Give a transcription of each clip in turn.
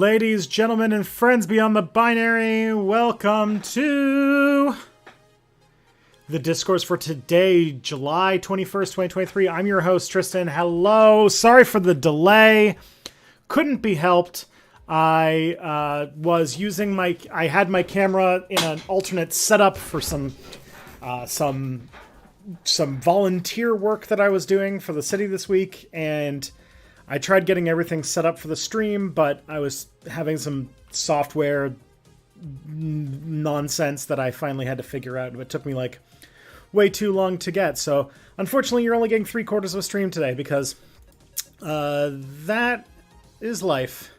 Ladies, gentlemen, and friends beyond the binary, welcome to the Discourse for today, July 21st, 2023. I'm your host, Tristan. Hello. Sorry for the delay. Couldn't be helped. I had my camera in an alternate setup for some volunteer work that I was doing for the city this week, and I tried getting everything set up for the stream, but I was having some software nonsense that I finally had to figure out. It took me like way too long to get. So unfortunately, you're only getting 3/4 of a stream today because that is life.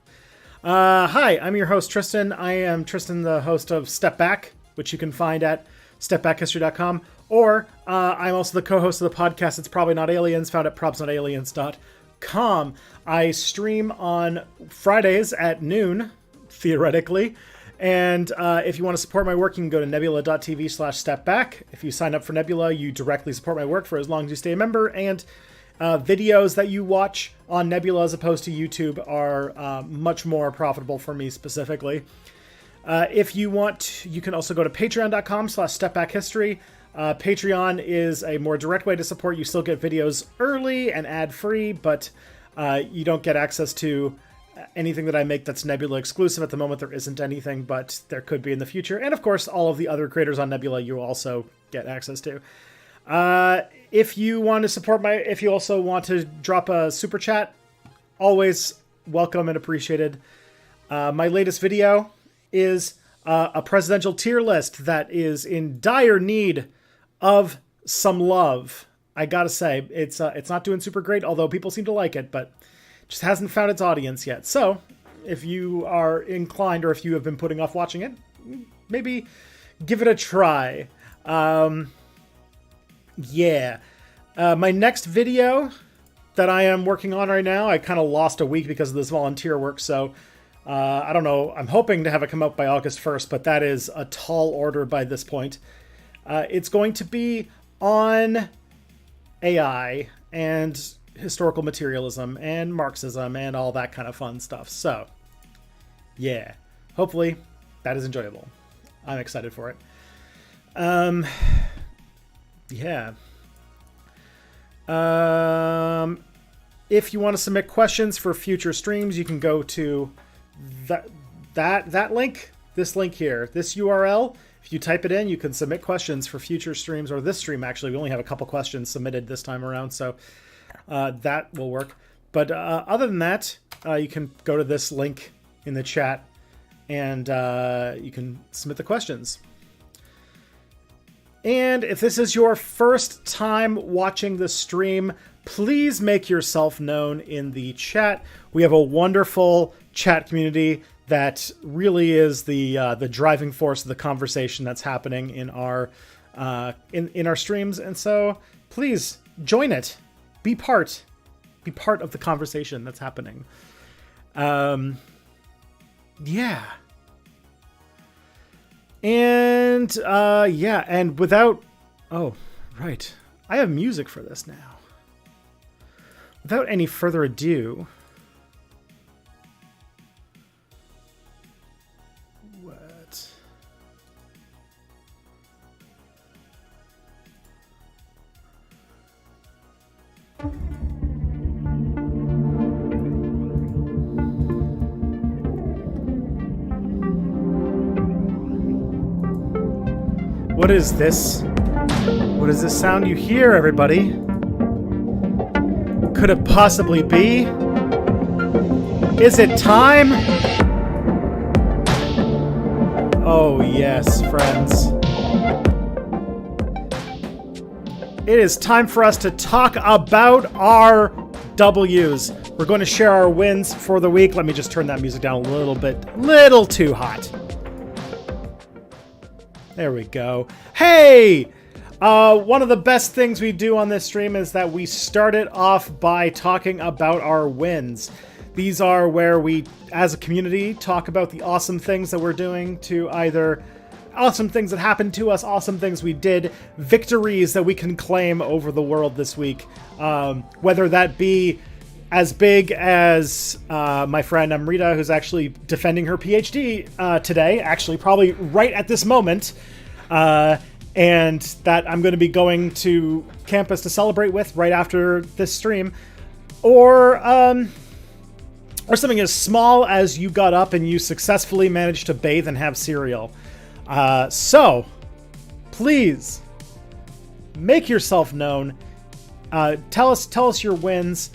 Hi, I'm your host, Tristan. I am Tristan, the host of Step Back, which you can find at stepbackhistory.com. Or I'm also the co-host of the podcast It's Probably Not Aliens, found at probsnotaliens.com. I stream on Fridays at noon, theoretically. And if you want to support my work, you can go to nebula.tv/stepback. If you sign up for Nebula, you directly support my work for as long as you stay a member. And videos that you watch on Nebula as opposed to YouTube are much more profitable for me specifically. If you want, you can also go to patreon.com/stepbackhistory. Patreon is a more direct way to support. You still get videos early and ad-free, but you don't get access to anything that I make that's Nebula exclusive. At the moment, there isn't anything, but there could be in the future. And of course, all of the other creators on Nebula you also get access to. If you want to support if you also want to drop a super chat, always welcome and appreciated. My latest video is a presidential tier list that is in dire need of some love. I gotta say, it's not doing super great, although people seem to like it, but just hasn't found its audience yet. So, if you are inclined, or if you have been putting off watching it, maybe give it a try. Yeah. My next video that I am working on right now, I kind of lost a week because of this volunteer work, so I don't know. I'm hoping to have it come out by August 1st, but that is a tall order by this point. It's going to be on AI and historical materialism and Marxism and all that kind of fun stuff. So, yeah. Hopefully, that is enjoyable. I'm excited for it. Yeah. If you want to submit questions for future streams, you can go to that link, this link here, this URL. If you type it in, you can submit questions for future streams, or this stream, actually. We only have a couple questions submitted this time around, so that will work. But other than that, you can go to this link in the chat, and you can submit the questions. And if this is your first time watching the stream, please make yourself known in the chat. We have a wonderful chat community that really is the driving force of the conversation that's happening in our streams. And so please join it. Be part of the conversation that's happening. Yeah. And yeah, and without, oh, right. I have music for this now. Without any further ado, what is this? What is this sound you hear, everybody? Could it possibly be? Is it time? Oh yes, friends. It is time for us to talk about our W's. We're going to share our wins for the week. Let me just turn that music down a little bit. Little too hot. There we go. Hey! One of the best things we do on this stream is that we start it off by talking about our wins. These are where we, as a community, talk about the awesome things that we're doing to either awesome things that happened to us, awesome things we did, victories that we can claim over the world this week. Whether that be as big as my friend Amrita, who's actually defending her PhD today, actually probably right at this moment, and that I'm going to be going to campus to celebrate with right after this stream, or something as small as you got up and you successfully managed to bathe and have cereal. So, please, make yourself known. Tell us your wins.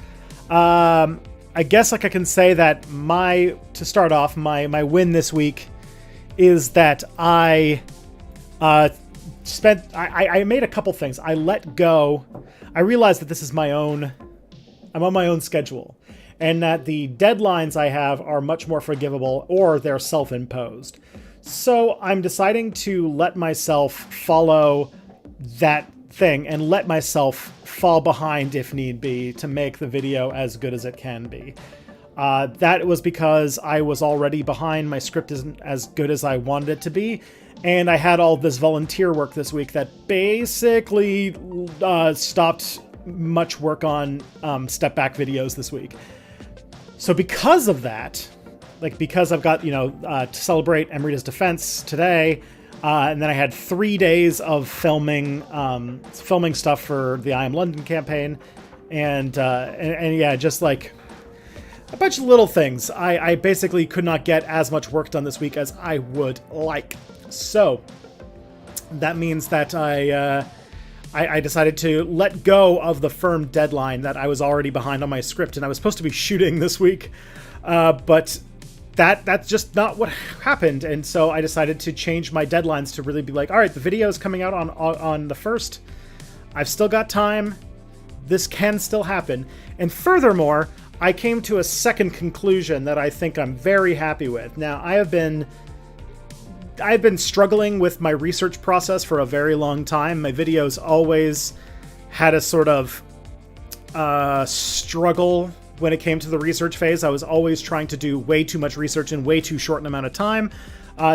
I guess like I can say that my win this week is that I made a couple things. I let go. I realized that this is I'm on my own schedule, and that the deadlines I have are much more forgivable, or they're self-imposed. So I'm deciding to let myself follow that thing and let myself fall behind if need be to make the video as good as it can be. That was because I was already behind. My script isn't as good as I wanted it to be, and I had all this volunteer work this week that basically stopped much work on Step Back videos this week. So because of that, because I've got, to celebrate Amrita's defense today, and then I had 3 days of filming stuff for the I Am London campaign, and yeah, just like a bunch of little things. I basically could not get as much work done this week as I would like. So that means that I decided to let go of the firm deadline that I was already behind on my script, and I was supposed to be shooting this week, but that's just not what happened. And so I decided to change my deadlines to really be like, all right, the video is coming out on the 1st. I've still got time. This can still happen. And furthermore, I came to a second conclusion that I think I'm very happy with. Now, I've been struggling with my research process for a very long time. My videos always had a sort of struggle when it came to the research phase. I was always trying to do way too much research in way too short an amount of time.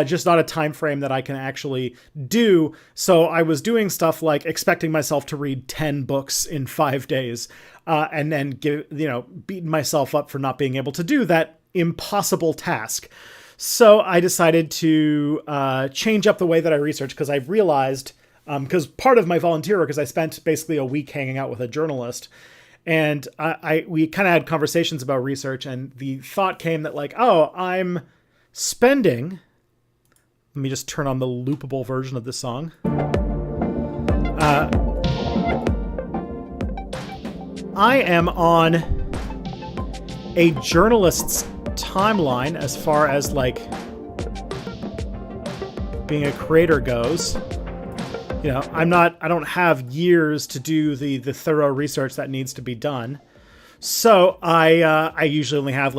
Just not a time frame that I can actually do. So I was doing stuff like expecting myself to read 10 books in 5 days, and then beating myself up for not being able to do that impossible task. So I decided to change up the way that I research, because I've realized, because part of my volunteer work is I spent basically a week hanging out with a journalist, and we kind of had conversations about research, and the thought came that I'm spending... Let me just turn on the loopable version of this song. I am on a journalist's timeline as far as being a creator goes. I don't have years to do the thorough research that needs to be done. So I usually only have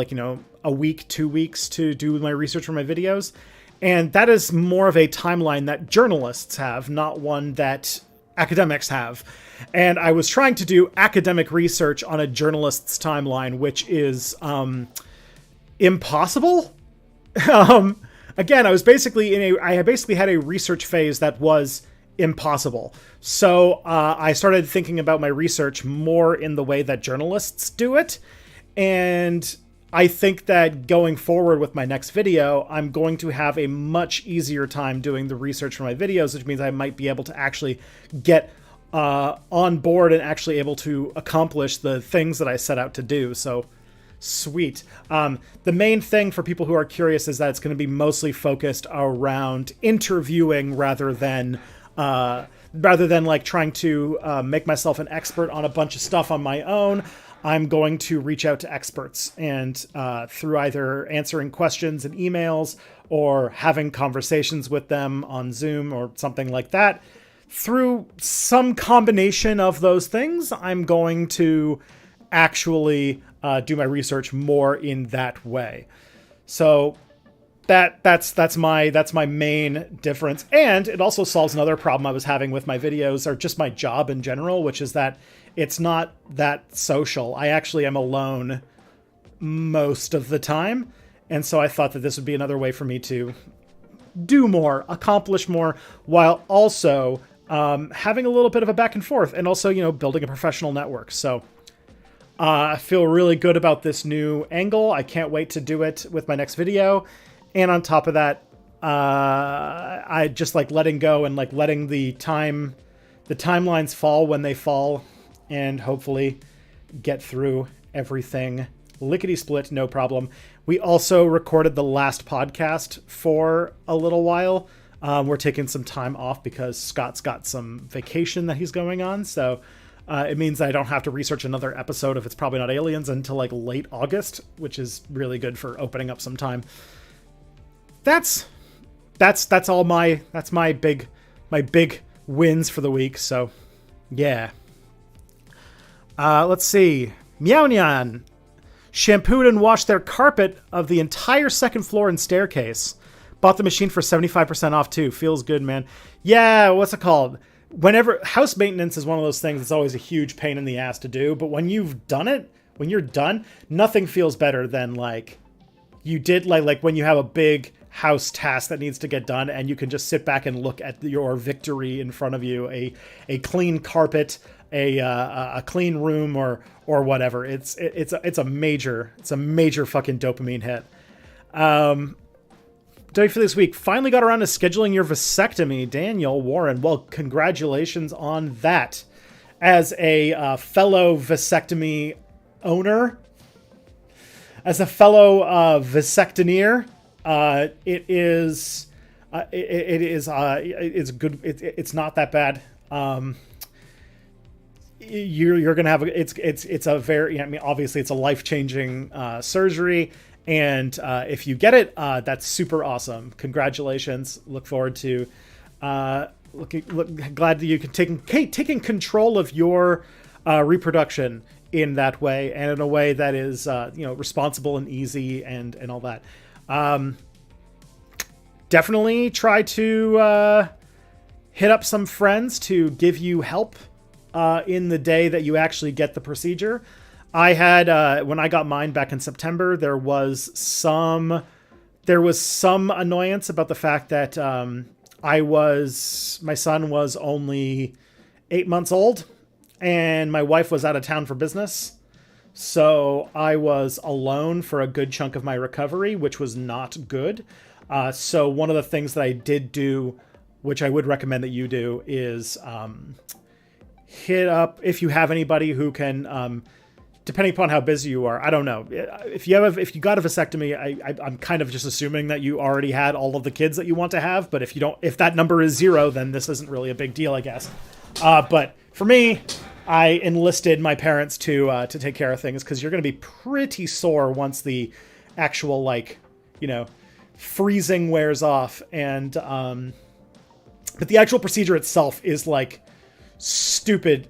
a week, 2 weeks to do my research for my videos. And that is more of a timeline that journalists have, not one that academics have. And I was trying to do academic research on a journalist's timeline, which is impossible. Again, I basically had a research phase that was impossible. So I started thinking about my research more in the way that journalists do it. And I think that going forward with my next video, I'm going to have a much easier time doing the research for my videos, which means I might be able to actually get on board and actually able to accomplish the things that I set out to do. So, sweet. The main thing for people who are curious is that it's going to be mostly focused around interviewing rather than trying to make myself an expert on a bunch of stuff on my own. I'm going to reach out to experts, and through either answering questions and emails or having conversations with them on Zoom or something like that, through some combination of those things, I'm going to actually do my research more in that way. So that's my main difference. And it also solves another problem I was having with my videos, or just my job in general, which is that it's not that social. I actually am alone most of the time. And so I thought that this would be another way for me to do more, accomplish more, while also having a little bit of a back and forth, and also, building a professional network. So I feel really good about this new angle. I can't wait to do it with my next video. And on top of that, I just like letting go and like letting the timelines fall when they fall, and hopefully get through everything lickety split, no problem. We also recorded the last podcast for a little while. We're taking some time off because Scott's got some vacation that he's going on. So it means I don't have to research another episode if it's probably not aliens until like late August, which is really good for opening up some time. That's all that's my big wins for the week. So yeah. Let's see. Meow Nyan shampooed and washed their carpet of the entire second floor and staircase. Bought the machine for 75% off too. Feels good, man. Yeah, what's it called? Whenever house maintenance is one of those things that's always a huge pain in the ass to do, but when you've done it, when you're done, nothing feels better than like you did like when you have a big house task that needs to get done and you can just sit back and look at your victory in front of you, a clean carpet, a clean room or whatever. It's a major fucking dopamine hit. Day for this week. Finally got around to scheduling your vasectomy, Daniel Warren. Well, congratulations on that. As a fellow vasectomy owner, as a fellow vasectoneer, it's good. It's not that bad. You're gonna have it's a very, I mean, obviously it's a life-changing surgery, and if you get it, that's super awesome. Congratulations. Look forward to glad that you can taking control of your reproduction in that way, and in a way that is responsible and easy and all that. Definitely try to hit up some friends to give you help in the day that you actually get the procedure. I had when I got mine back in September, there was some annoyance about the fact that my son was only 8 months old and my wife was out of town for business. So I was alone for a good chunk of my recovery, which was not good. So one of the things that I did do, which I would recommend that you do, is hit up if you have anybody who can, depending upon how busy you are. I don't know. If you got a vasectomy, I'm kind of just assuming that you already had all of the kids that you want to have. But if that number is 0, then this isn't really a big deal, I guess. But for me, I enlisted my parents to take care of things, because you're going to be pretty sore once the actual freezing wears off, and but the actual procedure itself is like stupid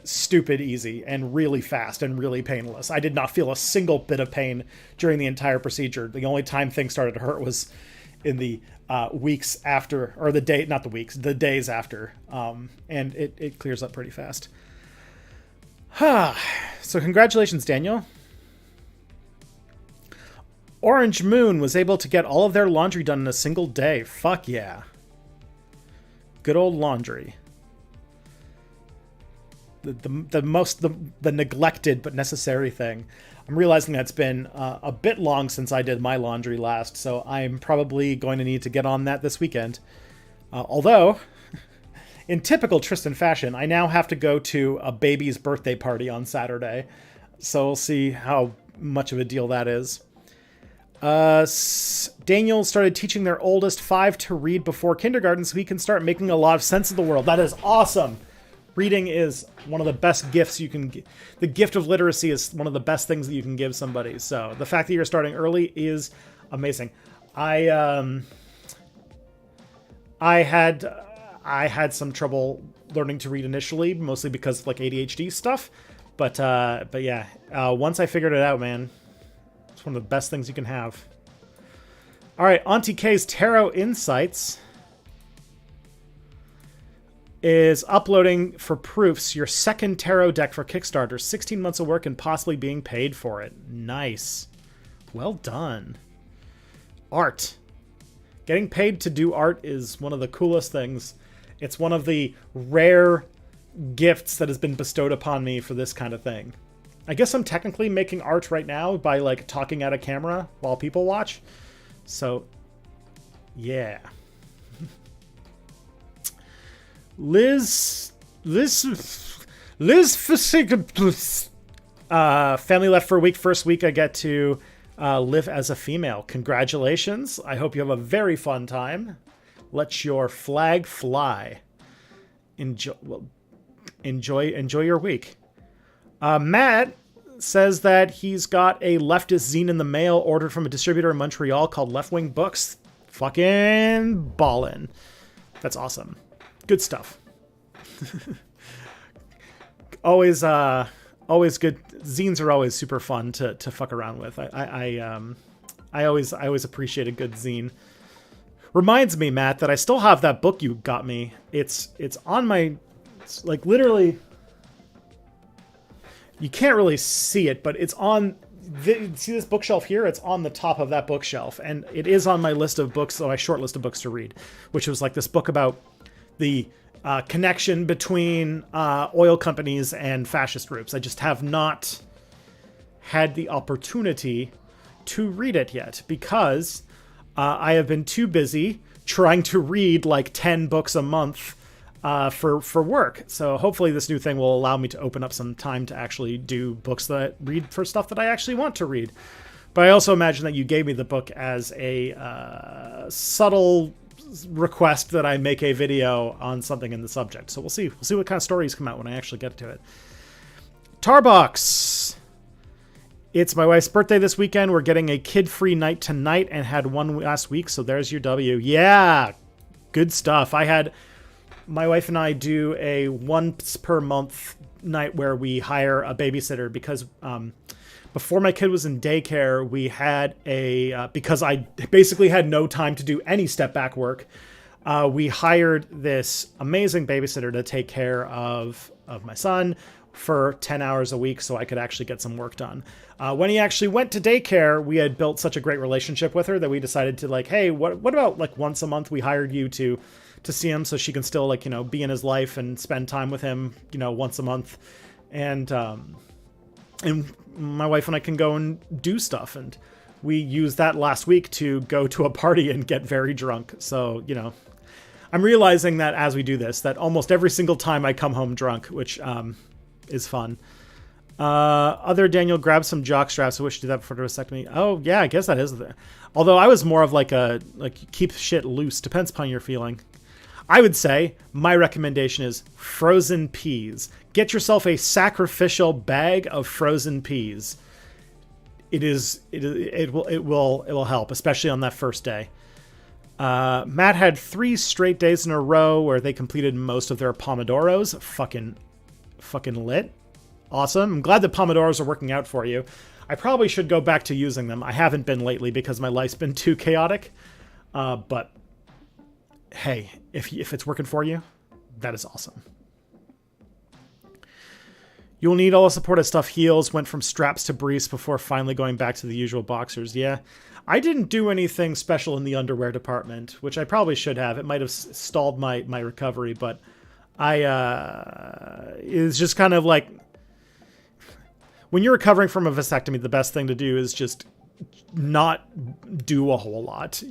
easy and really fast and really painless. I did not feel a single bit of pain during the entire procedure. The only time things started to hurt was in the weeks after, or the days after, and it clears up pretty fast. So congratulations, Daniel. Orange Moon was able to get all of their laundry done in a single day. Fuck yeah. Good old laundry. The neglected but necessary thing. I'm realizing that it's been a bit long since I did my laundry last, so I'm probably going to need to get on that this weekend. Although, in typical Tristan fashion, I now have to go to a baby's birthday party on Saturday, so we'll see how much of a deal that is. Daniel started teaching their oldest 5 to read before kindergarten so he can start making a lot of sense of the world. That is awesome. Reading is one of the best gifts you can give. The gift of literacy is one of the best things that you can give somebody. So the fact that you're starting early is amazing. I had some trouble learning to read initially, mostly because of like ADHD stuff. But yeah, once I figured it out, man, it's one of the best things you can have. All right, Auntie K's Tarot Insights is uploading for proofs your second tarot deck for Kickstarter. 16 months of work and possibly being paid for it. Nice. Well done. Art. Getting paid to do art is one of the coolest things. It's one of the rare gifts that has been bestowed upon me for this kind of thing. I guess I'm technically making art right now by like talking at a camera while people watch. So, yeah. Family left for a week. First week I get to live as a female. Congratulations. I hope you have a very fun time. Let your flag fly. Enjoy your week. Matt says that he's got a leftist zine in the mail ordered from a distributor in Montreal called Left Wing Books. Fucking ballin'. That's awesome. Good stuff. Always good. Zines are always super fun to fuck around with. I always appreciate a good zine. Reminds me, Matt, that I still have that book you got me. It's on my, it's like literally, you can't really see it, but it's on, see this bookshelf here? It's on the top of that bookshelf, and it is on my list of books, so my short list of books to read, which was like this book about the connection between oil companies and fascist groups. I just have not had the opportunity to read it yet because I have been too busy trying to read like 10 books a month for work. So hopefully this new thing will allow me to open up some time to actually do books that I read for stuff that I actually want to read. But I also imagine that you gave me the book as a subtle request that I make a video on something in the subject. So we'll see. We'll see what kind of stories come out when I actually get to it. Tarbox. It's my wife's birthday this weekend. We're getting a kid-free night tonight and had one last week. So there's your W. Yeah. Good stuff. My wife and I do a once per month night where we hire a babysitter because, before my kid was in daycare, we had because I basically had no time to do any step back work, we hired this amazing babysitter to take care of my son for 10 hours a week so I could actually get some work done. When he actually went to daycare, we had built such a great relationship with her that we decided to like, hey, what about like once a month we hired you to see him so she can still like, be in his life and spend time with him, once a month. And my wife and I can go and do stuff. And we used that last week to go to a party and get very drunk. So, I'm realizing that as we do this, that almost every single time I come home drunk, which is fun. Other Daniel grabbed some jock straps. I wish to do that before the vasectomy. Oh, yeah, I guess that is there. Although I was more of like keep shit loose. Depends upon your feeling. I would say my recommendation is frozen peas. Get yourself a sacrificial bag of frozen peas. It will help, especially on that first day. Matt had 3 straight days in a row where they completed most of their Pomodoros. Fucking lit. Awesome. I'm glad that Pomodoros are working out for you. I probably should go back to using them. I haven't been lately because my life's been too chaotic. But hey, if it's working for you, that is awesome. You'll need all the support as stuff heals. Went from straps to briefs before finally going back to the usual boxers. Yeah, I didn't do anything special in the underwear department, which I probably should have. It might have stalled my recovery, but it's just kind of like when you're recovering from a vasectomy, the best thing to do is just not do a whole lot,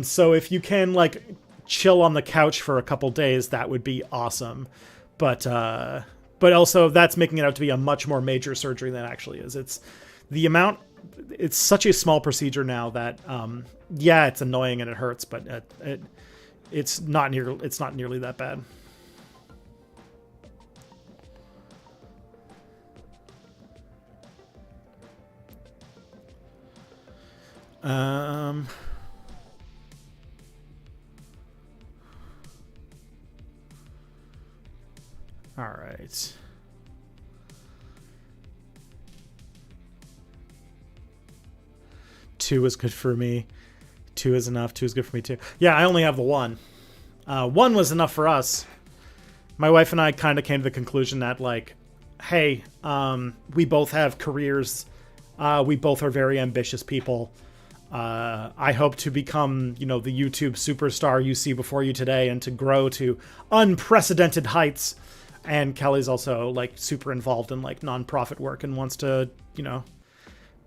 So if you can like chill on the couch for a couple days, that would be awesome. But also that's making it out to be a much more major surgery than it actually is. It's such a small procedure now that, yeah, it's annoying and it hurts, but it's not nearly that bad. All right. Two is good for me. 2 is enough. 2 is good for me too. Yeah, I only have the 1. 1 was enough for us. My wife and I kind of came to the conclusion that like, hey, we both have careers. We both are very ambitious people. I hope to become, the YouTube superstar you see before you today and to grow to unprecedented heights. And Kelly's also like super involved in like nonprofit work and wants to,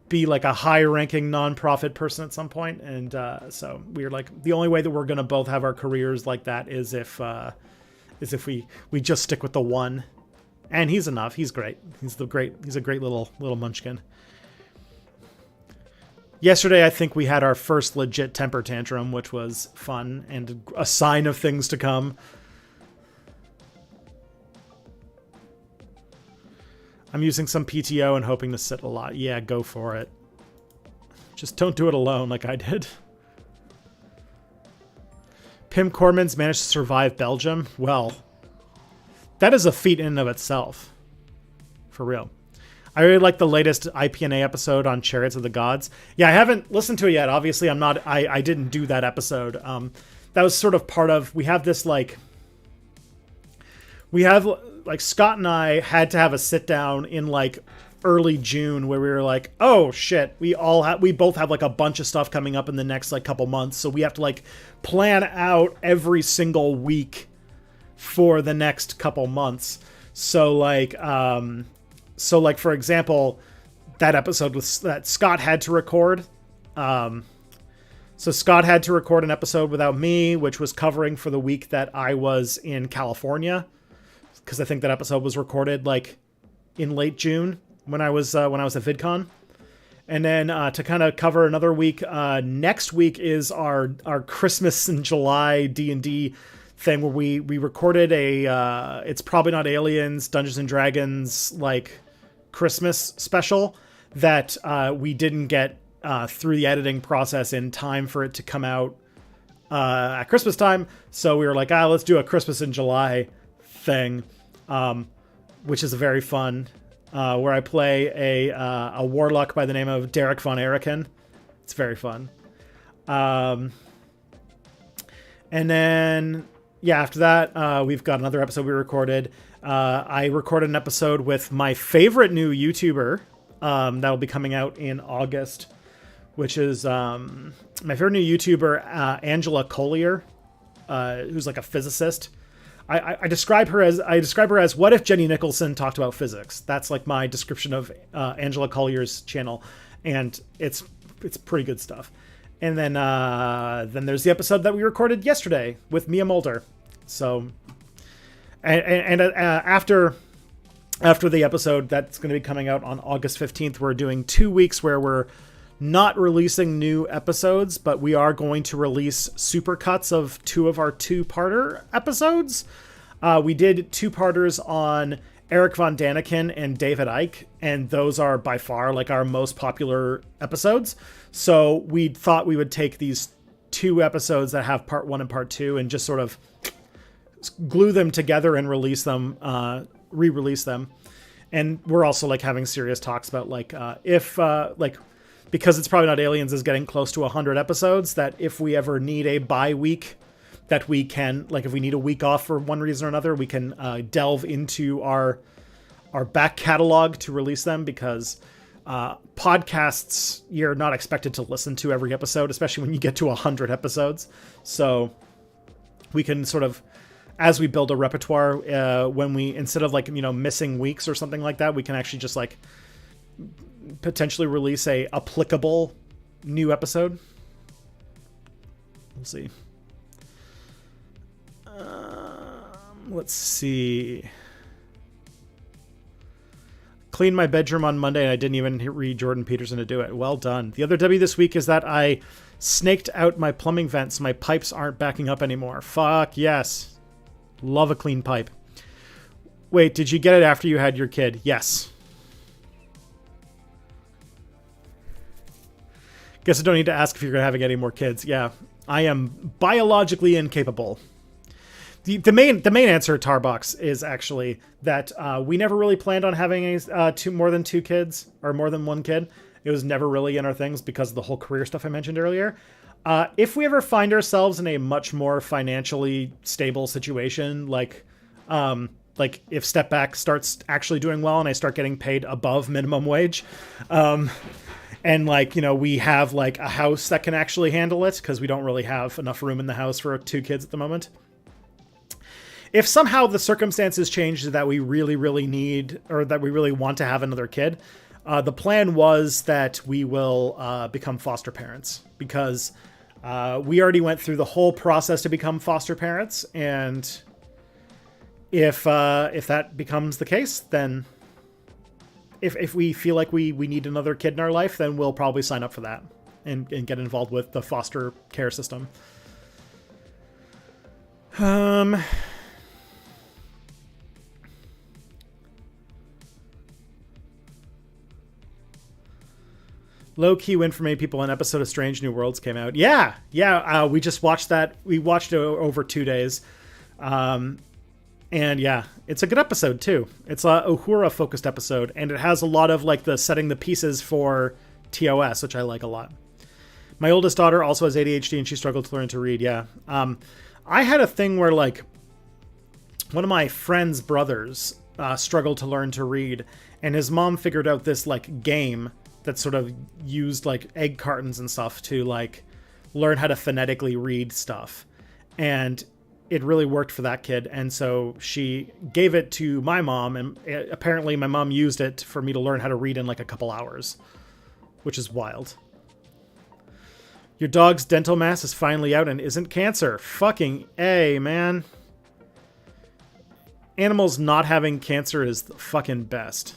be like a high ranking nonprofit person at some point. And so we're like, the only way that we're going to both have our careers like that is if we just stick with the one. And he's enough. He's great. He's a great little munchkin. Yesterday, I think we had our first legit temper tantrum, which was fun and a sign of things to come. I'm using some PTO and hoping to sit a lot. Yeah, go for it. Just don't do it alone like I did. Pim Cormans managed to survive Belgium. Well, that is a feat in and of itself. For real. I really like the latest IPNA episode on Chariots of the Gods. Yeah, I haven't listened to it yet. Obviously, I didn't do that episode. That was sort of part of, we have Scott and I had to have a sit down in like early June where we were like, oh shit, we both have like a bunch of stuff coming up in the next like couple months. So we have to like plan out every single week for the next couple months. So for example, that episode that Scott had to record. So Scott had to record an episode without me, which was covering for the week that I was in California. Because I think that episode was recorded like in late June when I was at VidCon. And then to kind of cover another week, next week is our Christmas in July D&D thing where we recorded a It's Probably Not Aliens Dungeons and Dragons like Christmas special that we didn't get through the editing process in time for it to come out at Christmas time. So we were like, let's do a Christmas in July thing, which is very fun, where I play a warlock by the name of Derek von Eriken. It's very fun. And then, after that, we've got another episode we recorded. I recorded an episode with my favorite new YouTuber that'll be coming out in August, which is my favorite new YouTuber, Angela Collier, who's like a physicist. I describe her as what if Jenny Nicholson talked about physics. That's like my description of Angela Collier's channel, and it's pretty good stuff. And then there's the episode that we recorded yesterday with Mia Mulder. So, and after the episode that's going to be coming out on August 15th, we're doing 2 weeks where we're not releasing new episodes, but we are going to release supercuts of 2 of our 2-parter episodes. We did 2-parters on Eric Von Daniken and David Icke, and those are by far like our most popular episodes. So we thought we would take these 2 episodes that have part 1 and part 2 and just sort of glue them together and release them, re-release them. And we're also like having serious talks about like because It's Probably Not Aliens is getting close to 100 episodes, that if we ever need a bye week, that we can, like if we need a week off for one reason or another, we can delve into our back catalog to release them, because podcasts, you're not expected to listen to every episode, especially when you get to 100 episodes. So we can sort of, as we build a repertoire, when we, instead of like, missing weeks or something like that, we can actually just like potentially release a applicable new episode. We'll see. Let's see. Cleaned my bedroom on Monday and I didn't even read Jordan Peterson to do it. Well done. The other W this week is that I snaked out my plumbing vents. My pipes aren't backing up anymore. Fuck yes. Love a clean pipe. Wait, did you get it after you had your kid? Yes. Guess I don't need to ask if you're having any more kids. Yeah, I am biologically incapable. The main answer, Tarbox, is actually that we never really planned on having more than 2 kids or more than 1 kid. It was never really in our things because of the whole career stuff I mentioned earlier. If we ever find ourselves in a much more financially stable situation, like if Step Back starts actually doing well and I start getting paid above minimum wage, and we have like a house that can actually handle it, because we don't really have enough room in the house for 2 kids at the moment. if somehow the circumstances change that we really, really need, or that we really want to have another kid, the plan was that we will become foster parents, because we already went through the whole process to become foster parents, and if that becomes the case, then if we feel like we need another kid in our life, then we'll probably sign up for that and get involved with the foster care system. Low-key win for many people. An episode of Strange New Worlds came out. Yeah. We just watched that. We watched it over 2 days. And yeah, it's a good episode too. It's a Uhura-focused episode, and it has a lot of like the setting the pieces for TOS, which I like a lot. My oldest daughter also has ADHD, and she struggled to learn to read. Yeah. I had a thing where like one of my friend's brothers struggled to learn to read, and his mom figured out this like game that sort of used like egg cartons and stuff to like learn how to phonetically read stuff. And it really worked for that kid. And so she gave it to my mom, and apparently my mom used it for me to learn how to read in like a couple hours, which is wild. Your dog's dental mass is finally out and isn't cancer. Fucking A, man. Animals not having cancer is the fucking best.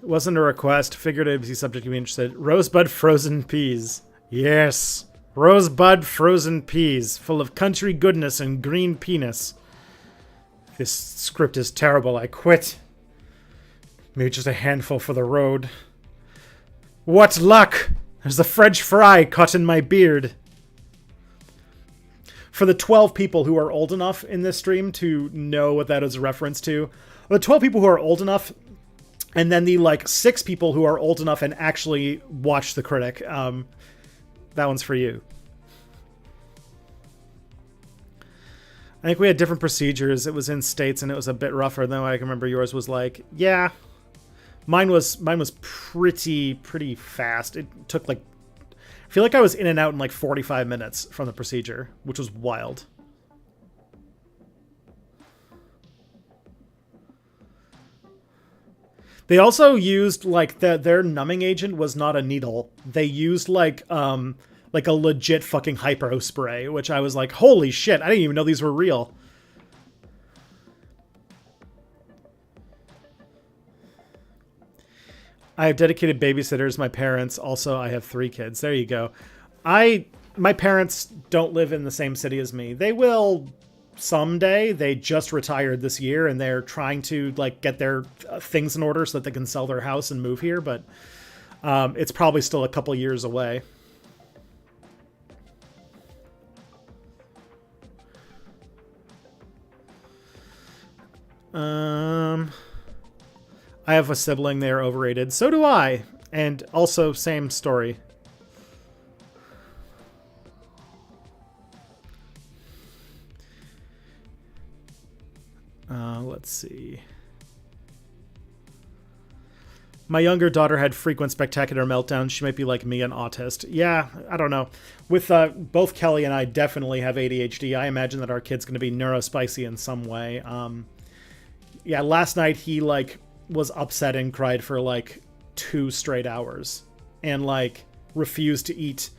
It wasn't a request. Figured it'd be subject to be interested. Rosebud frozen peas. Yes. Rosebud frozen peas. Full of country goodness and green penis. This script is terrible. I quit. Maybe just a handful for the road. What luck! There's the French fry caught in my beard. For the 12 people who are old enough in this stream to know what that is a reference to, the 12 people who are old enough, and then the like 6 people who are old enough and actually watch The Critic, that one's for you. I think we had different procedures. It was in states and it was a bit rougher than I can remember. Yours was like, yeah. Mine was pretty fast. It took like, I feel like I was in and out in like 45 minutes from the procedure, which was wild. They also used like their numbing agent was not a needle. They used like a legit fucking hypo spray, which I was like, holy shit, I didn't even know these were real. I have dedicated babysitters, my parents. Also, I have 3 kids. There you go. My parents don't live in the same city as me. They will someday. They just retired this year, and they're trying to like get their things in order so that they can sell their house and move here, but it's probably still a couple years away. I have a sibling. They are overrated. So do I. And also, same story. Let's see. My younger daughter had frequent spectacular meltdowns. She might be like me, an autist. Yeah, I don't know. With both Kelly and I definitely have ADHD. I imagine that our kid's going to be neurospicy in some way. Yeah, last night he like was upset and cried for like 2 straight hours and like refused to eat.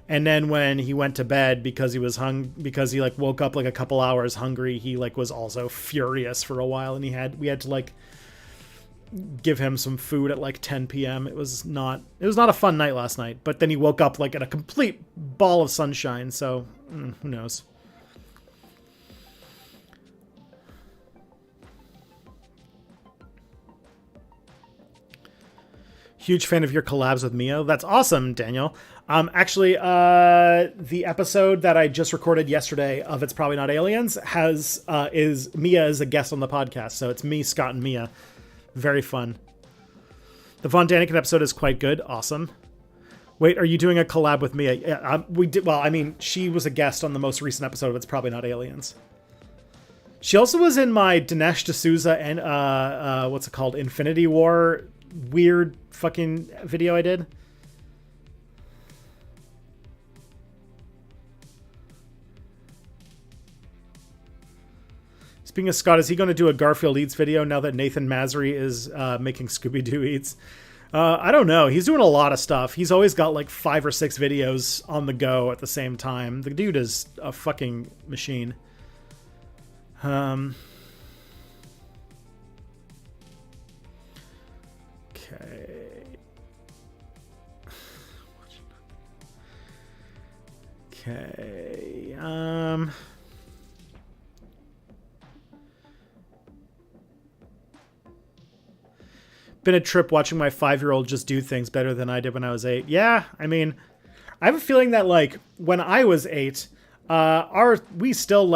And then when he went to bed because he was because he like woke up like a couple hours hungry, he like was also furious for a while, and we had to like give him some food at like 10 p.m. It was not a fun night last night, but then he woke up like in a complete ball of sunshine, so who knows. Huge fan of your collabs with Mia. That's awesome, Daniel. Actually, the episode that I just recorded yesterday of It's Probably Not Aliens is Mia as a guest on the podcast. So it's me, Scott, and Mia. Very fun. The Von Daniken episode is quite good. Awesome. Wait, are you doing a collab with Mia? Yeah, we did. Well, I mean, she was a guest on the most recent episode of It's Probably Not Aliens. She also was in my Dinesh D'Souza and what's it called? Infinity War weird fucking video I did. Speaking of Scott, is he going to do a Garfield Eats video now that Nathan Masry is making Scooby-Doo Eats? I don't know. He's doing a lot of stuff. He's always got like 5 or 6 videos on the go at the same time. The dude is a fucking machine. Okay. Okay. Been a trip watching my 5-year-old just do things better than I did when I was 8. Yeah, I mean, I have a feeling that like when I was 8, we still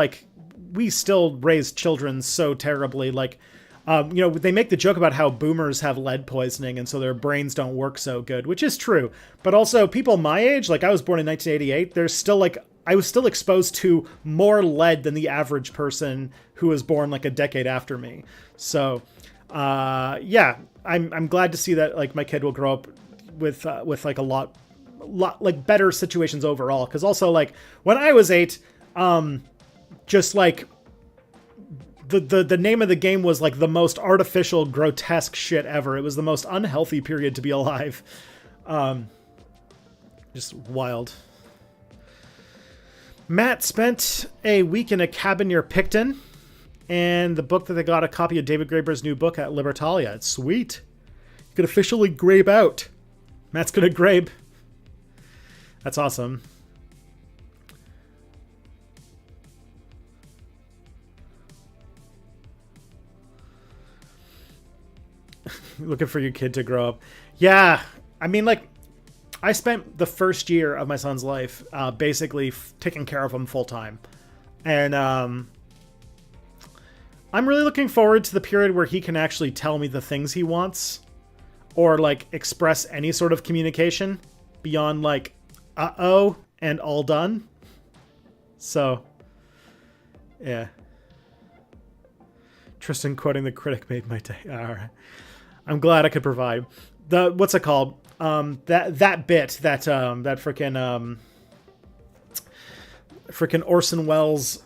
raised children so terribly. Like, they make the joke about how boomers have lead poisoning and so their brains don't work so good, which is true. But also people my age, like I was born in 1988, there's still like, I was still exposed to more lead than the average person who was born like a decade after me. So, yeah, I'm glad to see that like my kid will grow up with like a lot like better situations overall. Cause also like when I was 8, just like the name of the game was like the most artificial, grotesque shit ever. It was the most unhealthy period to be alive. Just wild. Matt spent a week in a cabin near Picton, and the book that they got a copy of David Graeber's new book at Libertalia. It's sweet. You could officially grabe out. Matt's gonna grabe. That's awesome. Looking for your kid to grow up. Yeah, I mean, like, I spent the first year of my son's life basically taking care of him full time. And I'm really looking forward to the period where he can actually tell me the things he wants or, like, express any sort of communication beyond, like, uh-oh and all done. So, yeah. Tristan quoting the critic made my day. All right. I'm glad I could provide the what's it called? That bit that freaking Orson Welles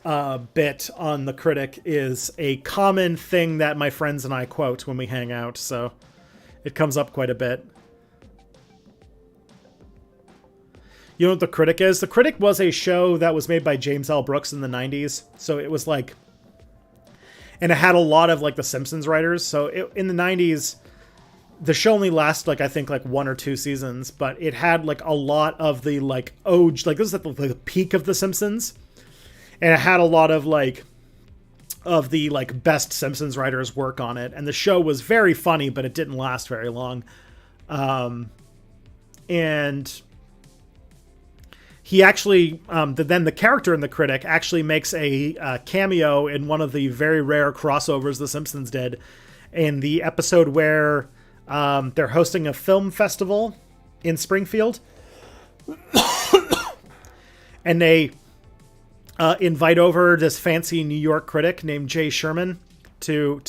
bit on the critic is a common thing that my friends and I quote when we hang out, so it comes up quite a bit. You know what The Critic is? The Critic was a show that was made by James L. Brooks in the 90s, so it was like, and it had a lot of like the Simpsons writers. So in the 90s, the show only lasted like I think like 1 or 2 seasons, but it had like a lot of the like this was at the peak of the Simpsons, and it had a lot of like of the like best Simpsons writers work on it, and the show was very funny, but it didn't last very long. And he actually then the character in The Critic actually makes a cameo in one of the very rare crossovers the Simpsons did, in the episode where they're hosting a film festival in Springfield, and they invite over this fancy New York critic named Jay Sherman to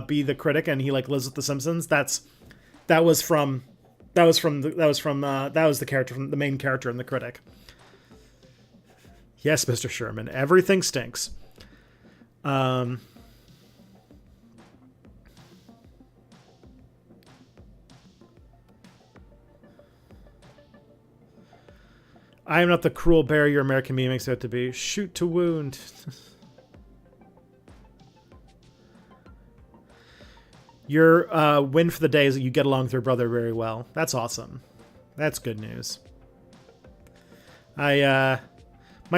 be the critic, and he like lives with the Simpsons. That was the character from the main character in The Critic. Yes, Mr. Sherman, everything stinks. I am not the cruel bear your American meme makes it out to be. Shoot to wound. Your win for the day is that you get along with your brother very well. That's awesome. That's good news. My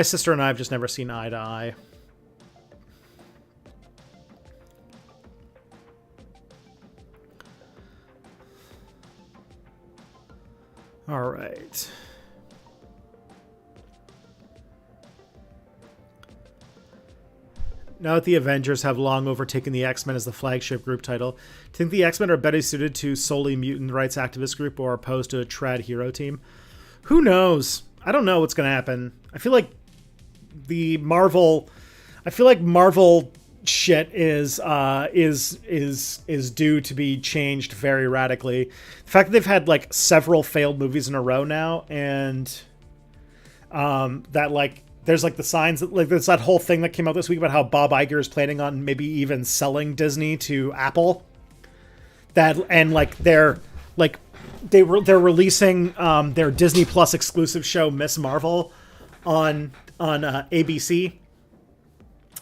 sister and I have just never seen eye to eye. All right. Now that the Avengers have long overtaken the X-Men as the flagship group title, do you think the X-Men are better suited to solely mutant rights activist group or opposed to a trad hero team? Who knows? I don't know what's going to happen. I feel like Marvel shit is due to be changed very radically. The fact that they've had like several failed movies in a row now, and that like there's like the signs that like there's that whole thing that came out this week about how Bob Iger is planning on maybe even selling Disney to Apple. That and like they're releasing their Disney Plus exclusive show Miss Marvel on ABC,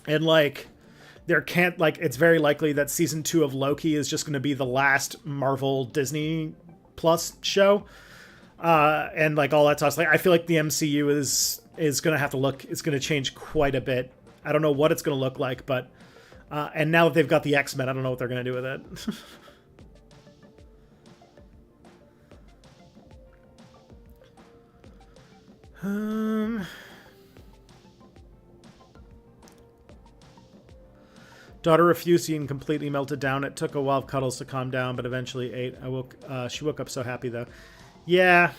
and like it's very likely that season 2 of Loki is just going to be the last Marvel Disney Plus show, and like all that stuff. Like I feel like the MCU is going to have to look. It's going to change quite a bit. I don't know what it's going to look like, but and now that they've got the X-Men, I don't know what they're going to do with it. Daughter refused to eat and completely melted down. It took a while of cuddles to calm down, but eventually ate. She woke up so happy though. Yeah.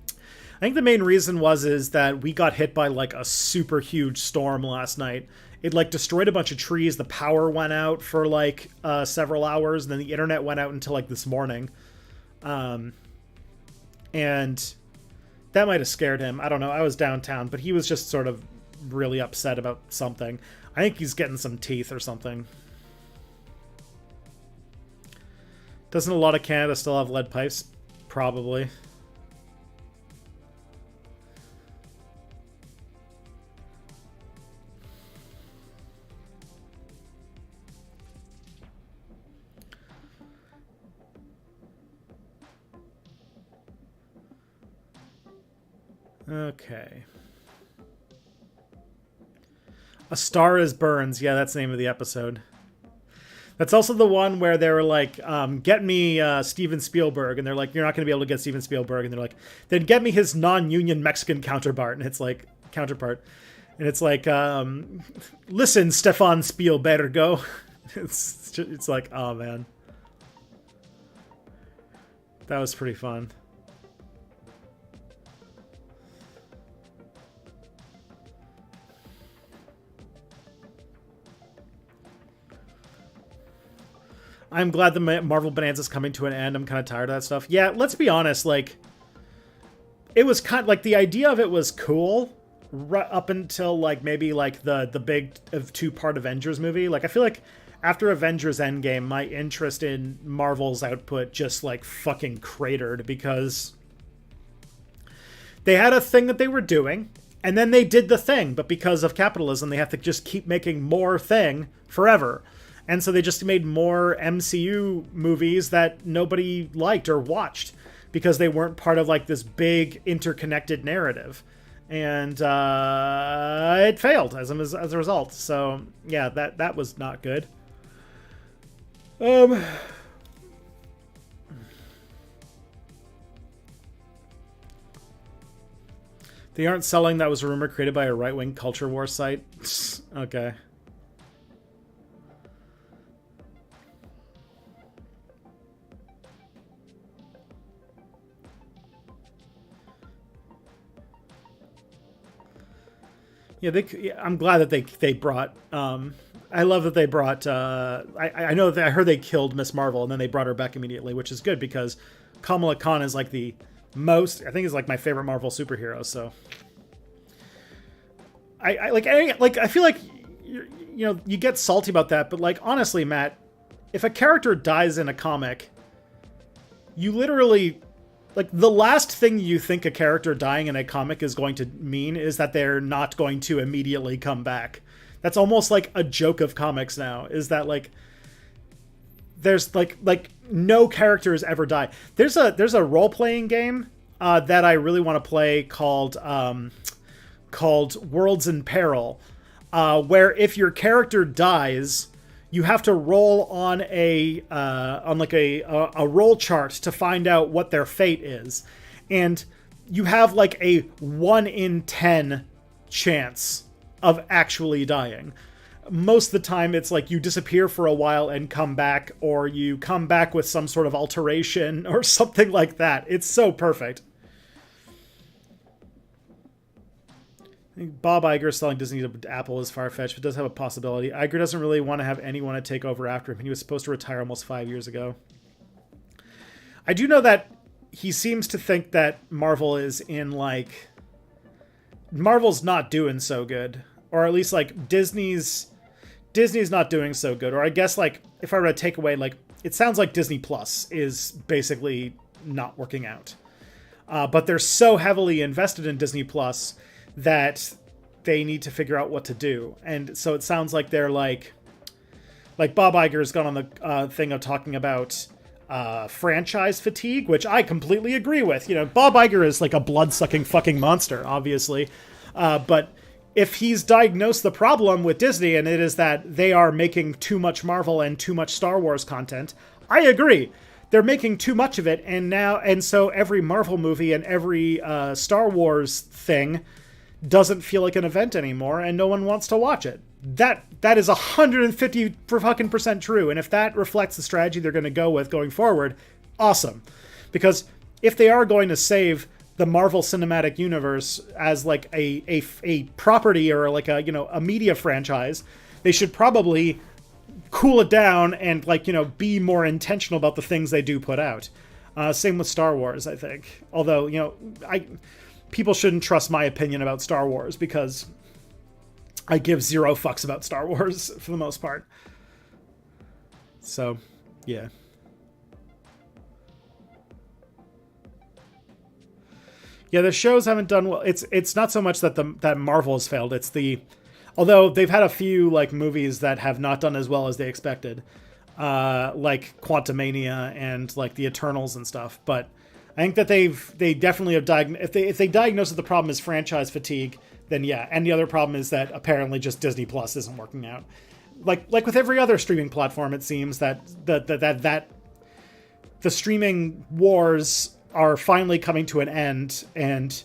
I think the main reason is that we got hit by like a super huge storm last night. It like destroyed a bunch of trees. The power went out for like several hours, and then the internet went out until like this morning. And that might have scared him. I don't know. I was downtown, but he was just sort of really upset about something. I think he's getting some teeth or something. Doesn't a lot of Canada still have lead pipes? Probably. Okay. A Star is Burns. Yeah, that's the name of the episode. That's also the one where they were like, get me Steven Spielberg. And they're like, you're not going to be able to get Steven Spielberg. And they're like, then get me his non-union Mexican counterpart. And it's like, listen, Stefan Spielbergo. It's like, oh, man. That was pretty fun. I'm glad the Marvel Bonanza's coming to an end. I'm kind of tired of that stuff. Yeah, let's be honest. Like, it was kind of like the idea of it was cool up until like maybe like the big 2-part Avengers movie. Like, I feel like after Avengers Endgame, my interest in Marvel's output just like fucking cratered because they had a thing that they were doing and then they did the thing. But because of capitalism, they have to just keep making more thing forever. And so they just made more MCU movies that nobody liked or watched because they weren't part of like this big interconnected narrative. And it failed as a result. So yeah, that was not good. They aren't selling. That was a rumor created by a right-wing culture war site. Okay. Yeah, I'm glad that they brought. I love that they brought. I know that I heard they killed Miss Marvel and then they brought her back immediately, which is good because Kamala Khan is like the most. I think is like my favorite Marvel superhero. So I feel like you get salty about that, but like honestly, Matt, if a character dies in a comic, you literally. Like, the last thing you think a character dying in a comic is going to mean is that they're not going to immediately come back. That's almost like a joke of comics now, is that, like, there's, like no characters ever die. There's a role-playing game that I really want to play called Worlds in Peril, where if your character dies, you have to roll on a roll chart to find out what their fate is. And you have like a 1 in 10 chance of actually dying. Most of the time it's like you disappear for a while and come back, or you come back with some sort of alteration or something like that. It's so perfect. I think Bob Iger selling Disney to Apple is far-fetched, but does have a possibility. Iger doesn't really want to have anyone to take over after him. He was supposed to retire almost 5 years ago. I do know that he seems to think that Marvel is in, like... Marvel's not doing so good, or at least like Disney's not doing so good. Or I guess like if I were to take away, like it sounds like Disney Plus is basically not working out. But they're so heavily invested in Disney Plus that they need to figure out what to do. And so it sounds like they're like Bob Iger's gone on the thing of talking about franchise fatigue, which I completely agree with. You know, Bob Iger is like a blood-sucking fucking monster, obviously. But if he's diagnosed the problem with Disney, and it is that they are making too much Marvel and too much Star Wars content, I agree. They're making too much of it, and so every Marvel movie and every Star Wars thing doesn't feel like an event anymore, and no one wants to watch it. That is 150% true, and if that reflects the strategy they're going to go with going forward, awesome. Because if they are going to save the Marvel Cinematic Universe as like a property or like a media franchise, they should probably cool it down and be more intentional about the things they do put out. Same with Star Wars, I think. Although, people shouldn't trust my opinion about Star Wars because I give zero fucks about Star Wars for the most part. So, yeah. Yeah, the shows haven't done well. It's not so much that Marvel has failed. It's although they've had a few like movies that have not done as well as they expected, like Quantumania and like the Eternals and stuff. But I think that they definitely have if they diagnose that the problem is franchise fatigue, then yeah. And the other problem is that apparently just Disney Plus isn't working out. Like with every other streaming platform, it seems that the streaming wars are finally coming to an end, and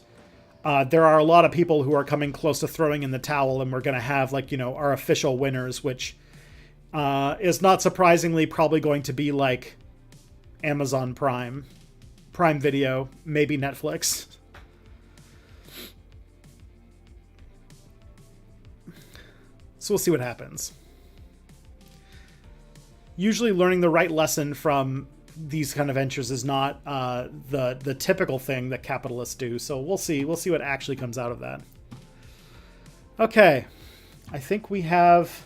there are a lot of people who are coming close to throwing in the towel, and we're going to have our official winners, which is not surprisingly probably going to be like Amazon Prime Video, maybe Netflix. So we'll see what happens. Usually learning the right lesson from these kind of ventures is not the typical thing that capitalists do. So we'll see what actually comes out of that. Okay. I think we have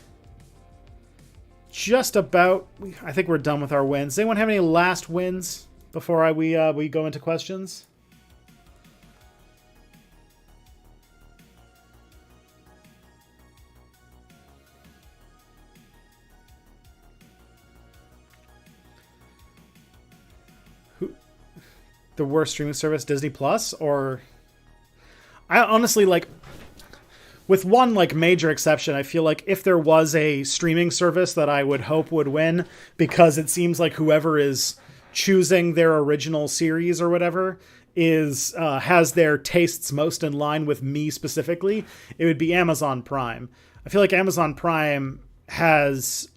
just about, I think we're done with our wins. Does anyone have any last wins before we go into questions? The worst streaming service, Disney Plus? Or I honestly, like, with one like major exception, I feel like if there was a streaming service that I would hope would win, because it seems like whoever is choosing their original series or whatever has their tastes most in line with me specifically, it would be Amazon Prime. I feel like Amazon Prime is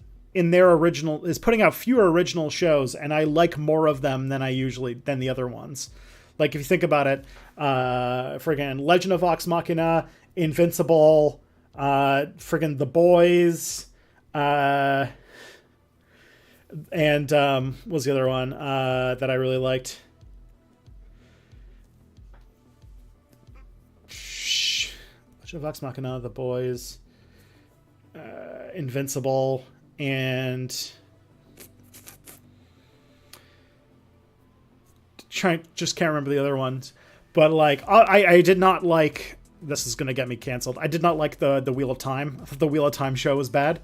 putting out fewer original shows, and I like more of them than the other ones. Like if you think about it, friggin' Legend of Vox Machina, Invincible, friggin' The Boys, and what was the other one that I really liked? Legend of Vox Machina, The Boys, Invincible, and just can't remember the other ones. But like I did not like, this is gonna get me canceled, I did not like the Wheel of Time. I thought the Wheel of Time show was bad,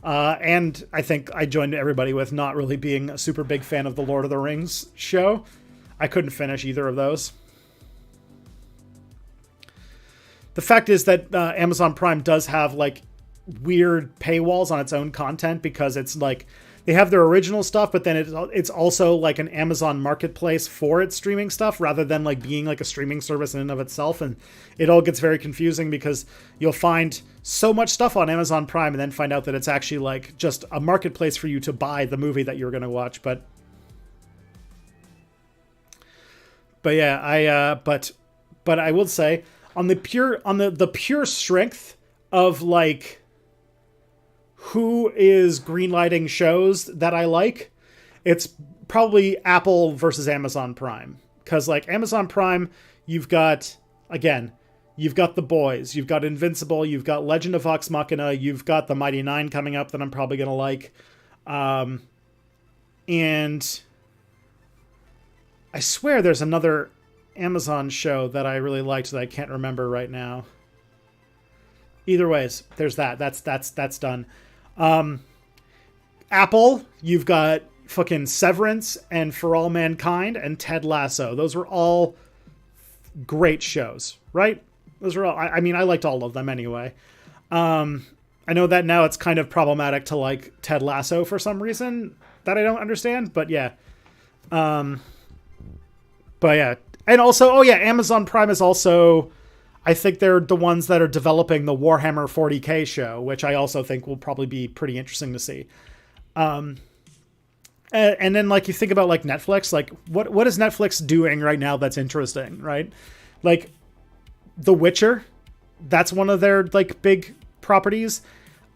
and I think I joined everybody with not really being a super big fan of the Lord of the Rings show. I couldn't finish either of those. The fact is that Amazon Prime does have like weird paywalls on its own content, because it's like they have their original stuff, but then it's also like an Amazon marketplace for its streaming stuff, rather than like being like a streaming service in and of itself. And it all gets very confusing, because you'll find so much stuff on Amazon Prime and then find out that it's actually like just a marketplace for you to buy the movie that you're going to watch. But yeah, but I will say on the pure strength of like who is greenlighting shows that I like, it's probably Apple versus Amazon Prime. Because like Amazon Prime, you've got, again, You've got The Boys, you've got Invincible, you've got Legend of Vox Machina, you've got The Mighty Nine coming up that I'm probably going to like. And I swear there's another Amazon show that I really liked that I can't remember right now. Either ways, there's that. That's done. Apple, you've got fucking Severance and For All Mankind and Ted Lasso. Those were all great shows, right? Those were all, I mean, I liked all of them anyway. I know that now it's kind of problematic to like Ted Lasso for some reason that I don't understand, but yeah. And also, oh yeah, Amazon Prime is also, I think they're the ones that are developing the Warhammer 40K show, which I also think will probably be pretty interesting to see. And then like you think about like Netflix, like what is Netflix doing right now that's interesting, right? Like The Witcher, that's one of their like big properties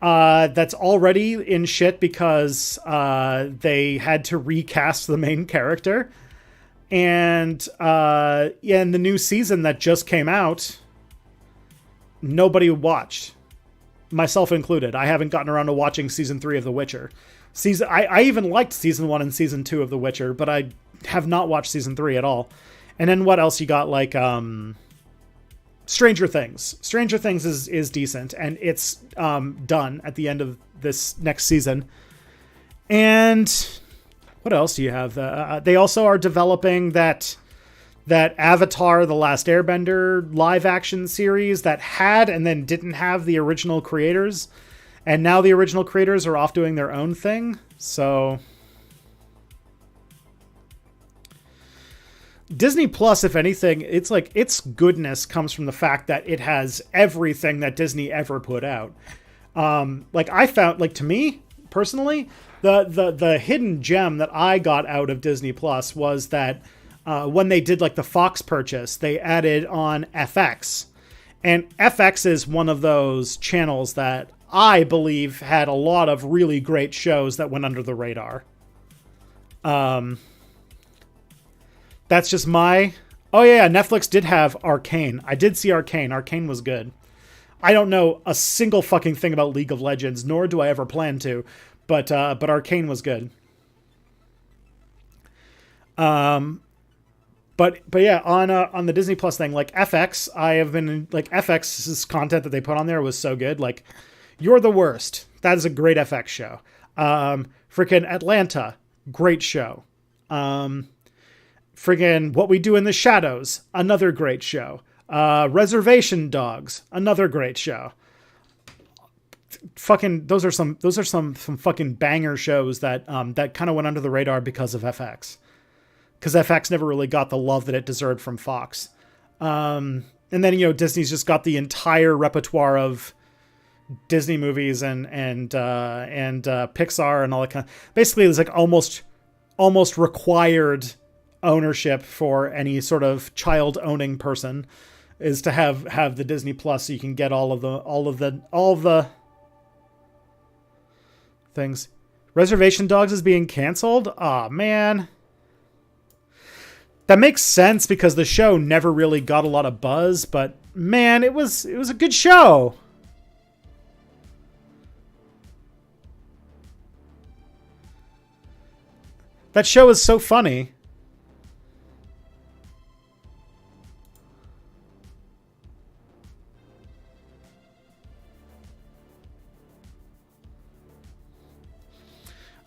that's already in shit because they had to recast the main character. And in the new season that just came out, nobody watched, myself included. I haven't gotten around to watching season 3 of The Witcher. I even liked season 1 and season 2 of The Witcher, but I have not watched season 3 at all. And then what else you got? Like Stranger Things. Stranger Things is decent, and it's done at the end of this next season. And what else do you have? They also are developing that Avatar: The Last Airbender live action series that had and then didn't have the original creators. And now the original creators are off doing their own thing. So Disney Plus, if anything, it's like its goodness comes from the fact that it has everything that Disney ever put out. Like I found, like to me personally, the hidden gem that I got out of Disney Plus was that when they did like the Fox purchase, they added on FX. And FX is one of those channels that I believe had a lot of really great shows that went under the radar. That's just my... Oh yeah, Netflix did have Arcane. I did see Arcane. Arcane was good. I don't know a single fucking thing about League of Legends, nor do I ever plan to, but Arcane was good. But yeah, on the Disney Plus thing, like FX, I have been like FX's content that they put on there was so good. Like, You're the Worst. That is a great FX show. Freaking Atlanta, great show. Friggin' What We Do in the Shadows, another great show. Reservation Dogs, another great show. Fucking those are some fucking banger shows that that kind of went under the radar because of FX. Because FX never really got the love that it deserved from Fox. And then, you know, Disney's just got the entire repertoire of Disney movies and Pixar and all that kind of... Basically, it's like almost required ownership for any sort of child owning person is to have the Disney Plus, so you can get all of the things. Reservation Dogs is being canceled. Aw, man. That makes sense because the show never really got a lot of buzz, but man, it was a good show. That show is so funny.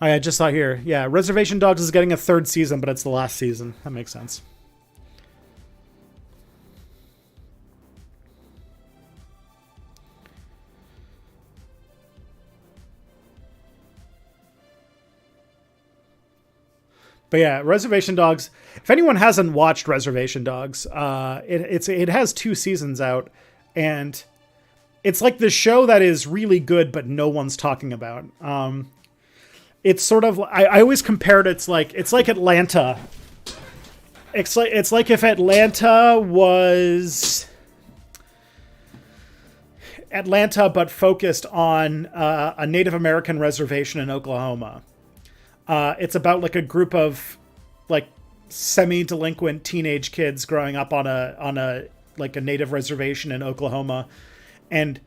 I just saw here. Yeah, Reservation Dogs is getting a 3rd season, but it's the last season. That makes sense. But yeah, Reservation Dogs. If anyone hasn't watched Reservation Dogs, it has 2 seasons out, and it's like the show that is really good, but no one's talking about. It's sort of, I always compare it. It's like Atlanta. It's like if Atlanta was Atlanta, but focused on a Native American reservation in Oklahoma. It's about like a group of like semi-delinquent teenage kids growing up on a like a native reservation in Oklahoma. And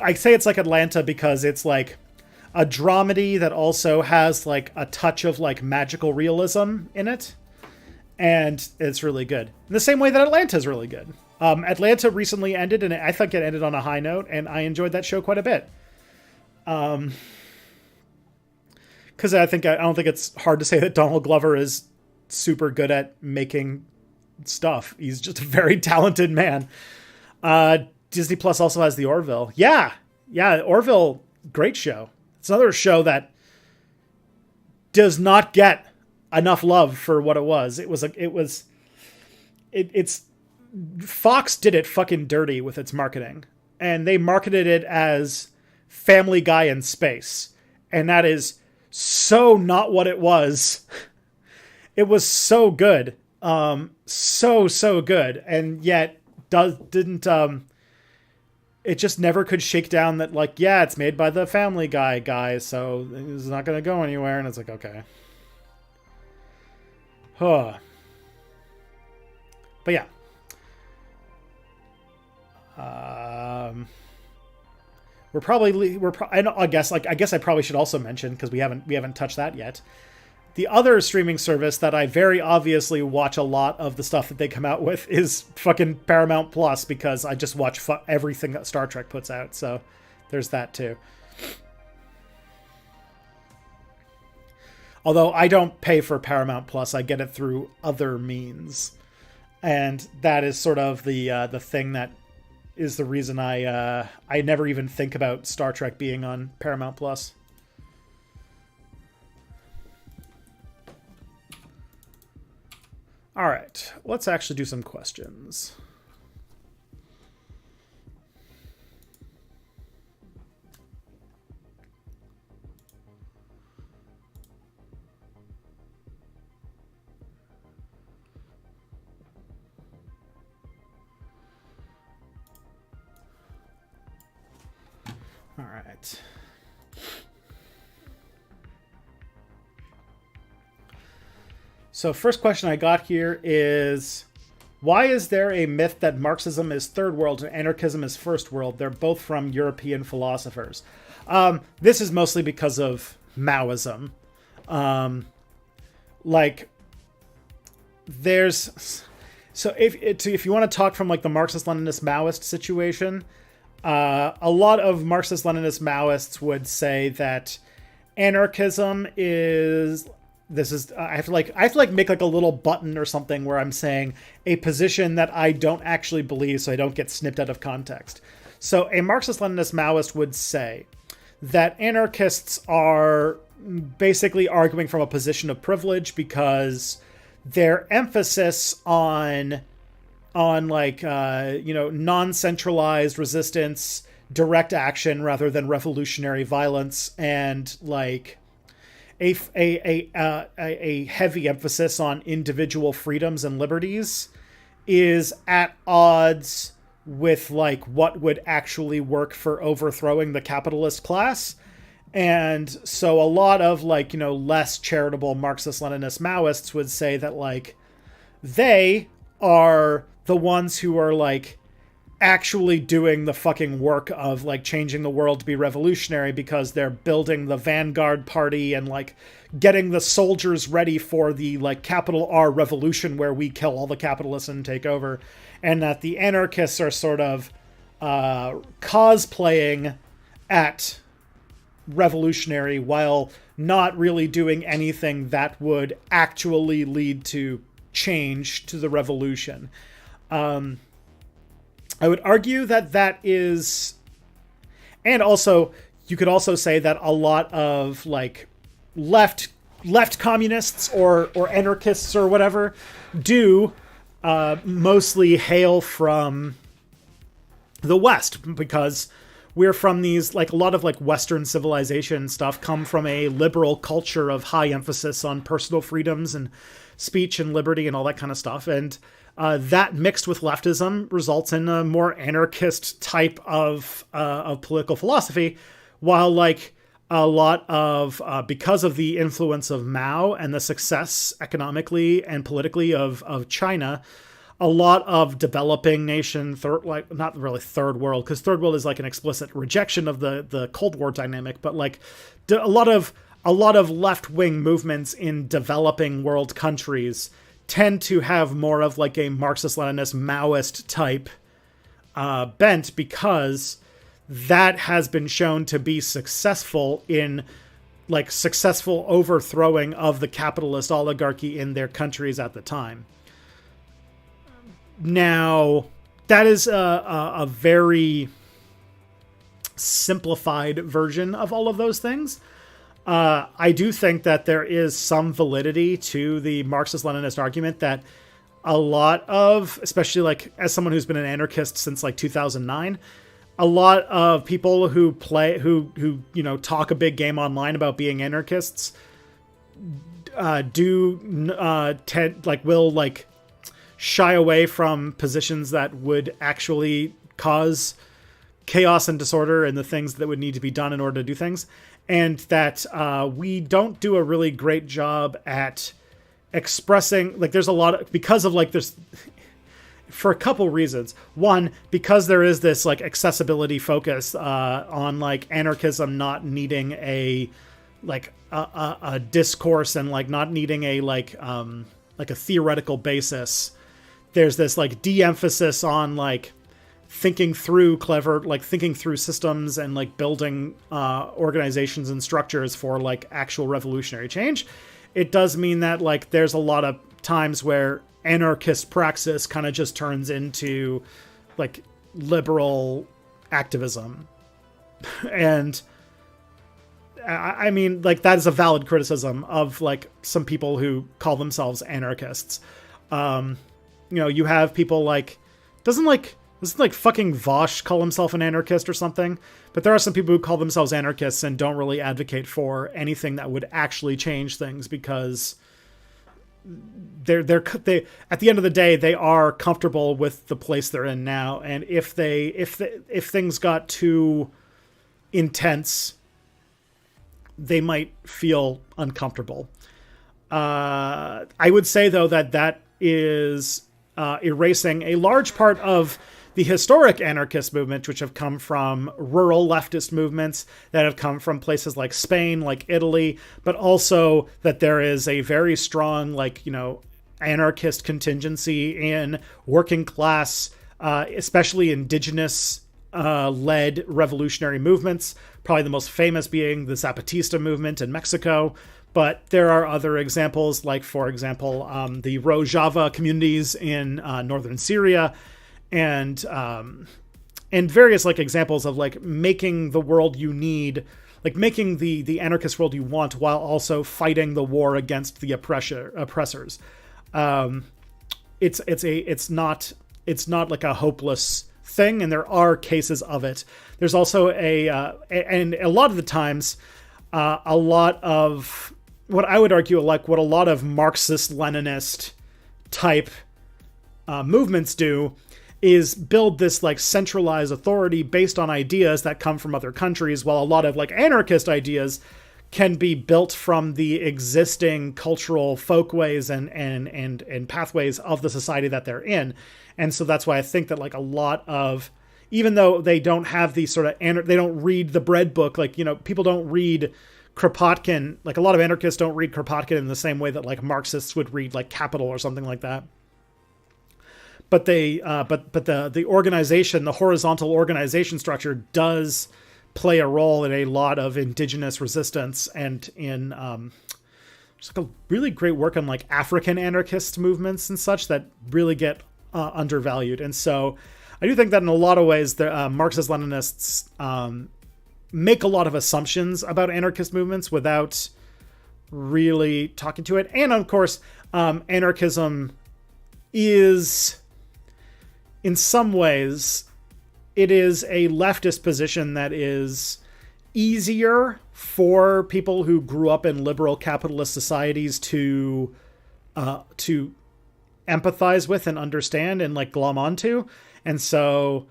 I say it's like Atlanta because it's like a dramedy that also has like a touch of like magical realism in it. And it's really good. In the same way that Atlanta is really good. Atlanta recently ended, and I think it ended on a high note, and I enjoyed that show quite a bit. Because I don't think it's hard to say that Donald Glover is super good at making stuff. He's just a very talented man. Disney Plus also has The Orville. Yeah, Orville, great show. It's another show that does not get enough love for what it was. It's Fox did it fucking dirty with its marketing, and they marketed it as Family Guy in space, and that is so not what it was. It was so good, so good, and yet didn't. It just never could shake down that, like, yeah, it's made by the Family Guy guys, so it's not going to go anywhere. And it's like, okay. Huh. But yeah. I guess I probably should also mention, because we haven't touched that yet, the other streaming service that I very obviously watch a lot of the stuff that they come out with is fucking Paramount Plus, because I just watch everything that Star Trek puts out. So there's that too. Although I don't pay for Paramount Plus, I get it through other means, and that is sort of the thing that is the reason I never even think about Star Trek being on Paramount Plus. All right, let's actually do some questions. All right. So first question I got here is, why is there a myth that Marxism is third world and anarchism is first world? They're both from European philosophers. This is mostly because of Maoism. If you want to talk from like the Marxist-Leninist Maoist situation, a lot of Marxist-Leninist Maoists would say that anarchism is... I have to make like a little button or something where I'm saying a position that I don't actually believe, so I don't get snipped out of context. So a Marxist-Leninist Maoist would say that anarchists are basically arguing from a position of privilege because their emphasis on non-centralized resistance, direct action rather than revolutionary violence, and like a heavy emphasis on individual freedoms and liberties is at odds with like what would actually work for overthrowing the capitalist class. And so a lot of less charitable Marxist-Leninist Maoists would say that like they are the ones who are like actually doing the fucking work of like changing the world to be revolutionary, because they're building the vanguard party and like getting the soldiers ready for the like capital R revolution where we kill all the capitalists and take over. And that the anarchists are sort of cosplaying at revolutionary while not really doing anything that would actually lead to change to the revolution. I would argue that is, and also you could also say that a lot of like left communists or anarchists or whatever do mostly hail from the West, because we're from these, like a lot of like Western civilization stuff come from a liberal culture of high emphasis on personal freedoms and speech and liberty and all that kind of stuff. And that mixed with leftism results in a more anarchist type of political philosophy, while like a lot of, because of the influence of Mao and the success economically and politically of China, a lot of developing nation, like not really third world, because third world is like an explicit rejection of the Cold War dynamic, but like a lot of left-wing movements in developing world countries tend to have more of like a Marxist-Leninist Maoist type bent, because that has been shown to be successful in like successful overthrowing of the capitalist oligarchy in their countries at the time. Now, that is a very simplified version of all of those things. I do think that there is some validity to the Marxist-Leninist argument that a lot of, especially like as someone who's been an anarchist since like 2009, a lot of people who talk a big game online about being anarchists will shy away from positions that would actually cause chaos and disorder and the things that would need to be done in order to do things. And that we don't do a really great job at expressing, like, there's a lot of, because of like this, for a couple reasons. One, because there is this like accessibility focus on like anarchism not needing a discourse and like not needing a a theoretical basis. There's this like de-emphasis on like thinking through systems and like building organizations and structures for like actual revolutionary change. It does mean that like there's a lot of times where anarchist praxis kind of just turns into like liberal activism. And I mean, like, that is a valid criticism of like some people who call themselves anarchists. You have people like, doesn't fucking Vosh call himself an anarchist or something? But there are some people who call themselves anarchists and don't really advocate for anything that would actually change things, because they at the end of the day, they are comfortable with the place they're in now. And if things got too intense, they might feel uncomfortable. I would say though that is erasing a large part of the historic anarchist movement, which have come from rural leftist movements that have come from places like Spain, like Italy, but also that there is a very strong, anarchist contingency in working class, especially indigenous led revolutionary movements, probably the most famous being the Zapatista movement in Mexico. But there are other examples, like, for example, the Rojava communities in northern Syria, and various examples of making the world you need, making the anarchist world you want, while also fighting the war against the oppressors. It's not like a hopeless thing, and there are cases of it. There's also and a lot of the times, a lot of what I would argue, what a lot of Marxist-Leninist type movements do, is build this centralized authority based on ideas that come from other countries, while a lot of anarchist ideas can be built from the existing cultural folkways and pathways of the society that they're in. And so that's why I think that a lot of, even though they don't have the sort of, they don't read the bread book, people don't read Kropotkin, a lot of anarchists don't read Kropotkin in the same way that Marxists would read Capital or something like that. But the organization, the horizontal organization structure, does play a role in a lot of indigenous resistance, and in just a really great work on African anarchist movements and such that really get undervalued. And so I do think that in a lot of ways, the Marxist-Leninists make a lot of assumptions about anarchist movements without really talking to it. And of course, anarchism is, in some ways, it is a leftist position that is easier for people who grew up in liberal capitalist societies to empathize with and understand and glom onto. And so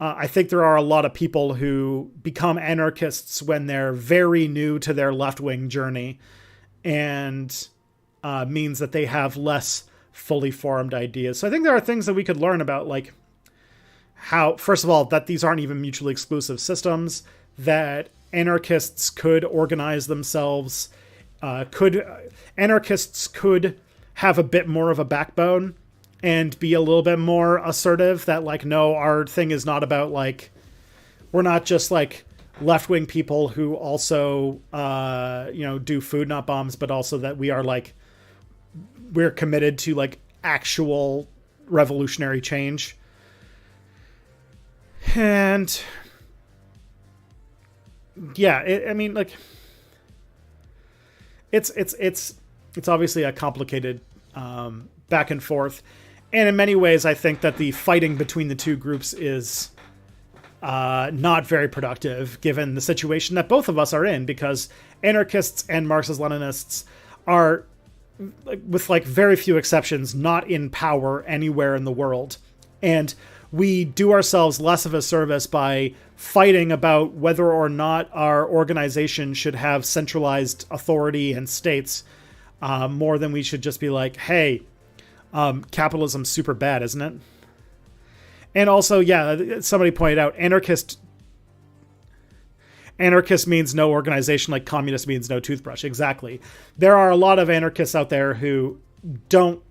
I think there are a lot of people who become anarchists when they're very new to their left-wing journey, and means that they have less fully formed ideas. So I think there are things that we could learn about, like how, first of all, that these aren't even mutually exclusive systems, that anarchists could organize themselves, anarchists could have a bit more of a backbone and be a little bit more assertive, that like, no, our thing is not about like, we're not just like left-wing people who also, do food, not bombs, but also that we are like, we're committed to like actual revolutionary change. And yeah, it's obviously a complicated back and forth. And in many ways, I think that the fighting between the two groups is not very productive, given the situation that both of us are in, because anarchists and Marxist-Leninists are, with like very few exceptions, not in power anywhere in the world. And we do ourselves less of a service by fighting about whether or not our organization should have centralized authority and states, more than we should just be like, hey, capitalism's super bad, isn't it? And also, yeah, somebody pointed out, anarchist means no organization, like communist means no toothbrush. Exactly. There are a lot of anarchists out there who don't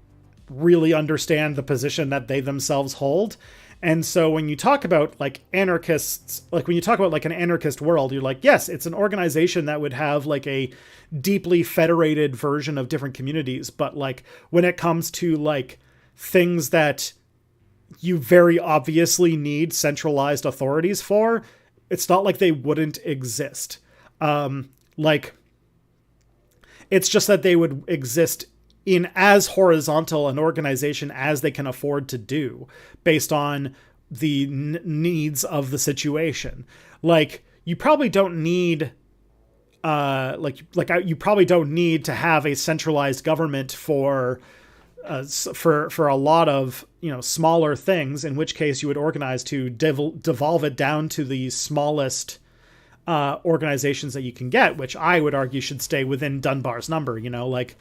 really understand the position that they themselves hold. And so when you talk about like anarchists, like when you talk about like an anarchist world, you're like, yes, it's an organization that would have like a deeply federated version of different communities. But like when it comes to like things that you very obviously need centralized authorities for, it's not like they wouldn't exist. Like it's just that they would exist in as horizontal an organization as they can afford to do, based on the needs of the situation. Like you probably don't need, you probably don't need to have a centralized government for a lot of, smaller things, in which case you would organize to devolve it down to the smallest organizations that you can get, which I would argue should stay within Dunbar's number. Like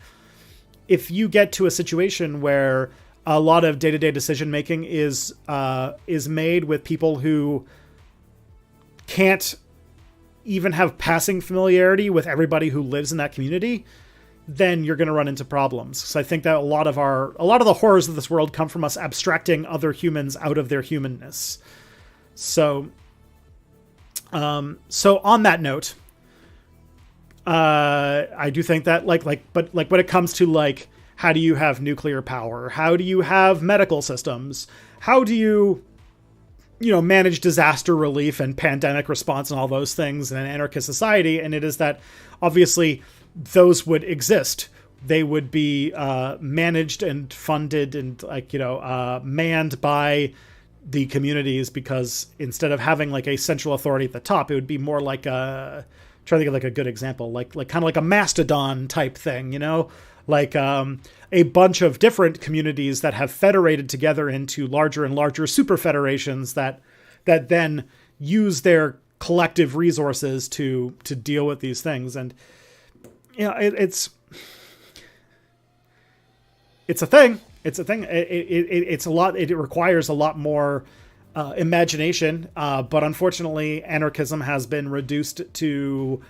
if you get to a situation where a lot of day-to-day decision making is made with people who can't even have passing familiarity with everybody who lives in that community, then you're going to run into problems. So I think that a lot of the horrors of this world come from us abstracting other humans out of their humanness. So on that note, I do think that but when it comes to like, how do you have nuclear power? How do you have medical systems? How do you, manage disaster relief and pandemic response and all those things in an anarchist society? And it is that obviously those would exist. They would be managed and funded and manned by the communities, because instead of having like a central authority at the top, it would be more like trying to think of like a good example, like kind of like a mastodon type thing, like a bunch of different communities that have federated together into larger and larger super federations that then use their collective resources to deal with these things. And it's a thing. It's a thing. It's a lot. It requires a lot more imagination. But unfortunately, anarchism has been reduced to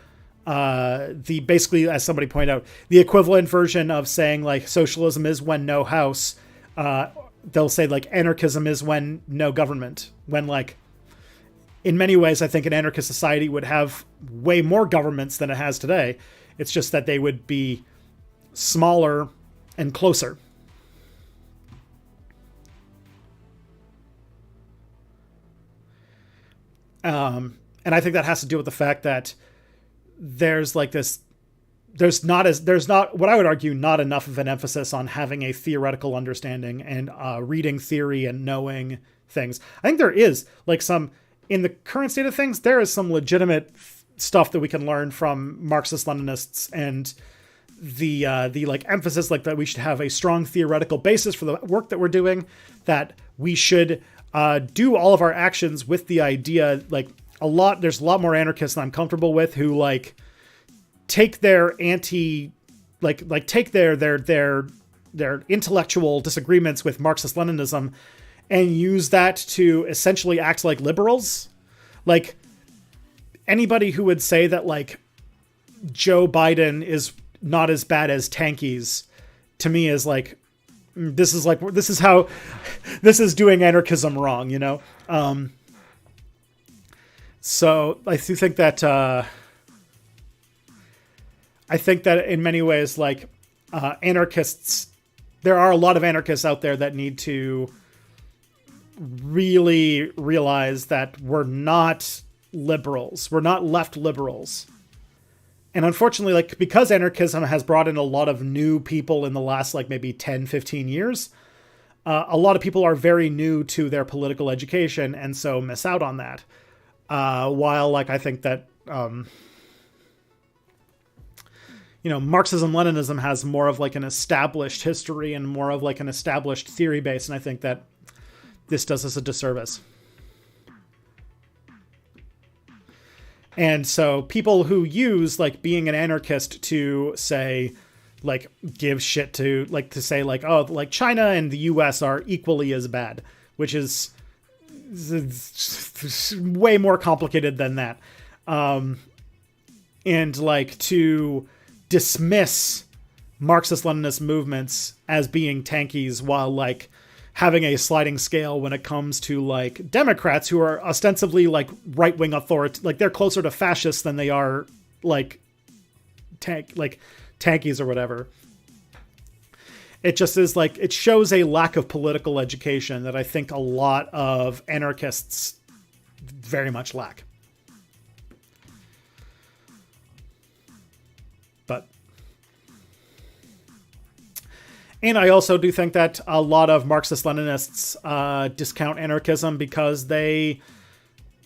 basically, as somebody pointed out, the equivalent version of saying like socialism is when no house. They'll say like anarchism is when no government. When like, in many ways, I think an anarchist society would have way more governments than it has today. It's just that they would be smaller and closer. And I think that has to do with the fact that there's not what I would argue not enough of an emphasis on having a theoretical understanding and reading theory and knowing things. I think there is like in the current state of things, there is some legitimate stuff that we can learn from Marxist-Leninists, and the like emphasis like that we should have a strong theoretical basis for the work that we're doing, that we should do all of our actions with the idea, like there's a lot more anarchists that I'm comfortable with who like take their take their their intellectual disagreements with Marxist-Leninism and use that to essentially act like liberals. Like, anybody who would say that, like, Joe Biden is not as bad as tankies, to me is like, this is doing anarchism wrong, you know? So I do think that, in many ways, like, anarchists, there are a lot of anarchists out there that need to really realize that we're not liberals. We're not left liberals. And unfortunately, like, because anarchism has brought in a lot of new people in the last, like, maybe 10, 15 years, a lot of people are very new to their political education and so miss out on that. While, like, I think that, Marxism-Leninism has more of, like, an established history and more of, like, an established theory base. And I think that this does us a disservice. And so people who use, like, being an anarchist to say, like, give shit to, like, to say, like, oh, like, China and the US are equally as bad, which is way more complicated than that. And, like, to dismiss Marxist-Leninist movements as being tankies while, like, having a sliding scale when it comes to, like, Democrats who are ostensibly, like, right-wing authority, like, they're closer to fascists than they are, like, tankies or whatever. It just is, like, it shows a lack of political education that I think a lot of anarchists very much lack. And I also do think that a lot of Marxist-Leninists discount anarchism because they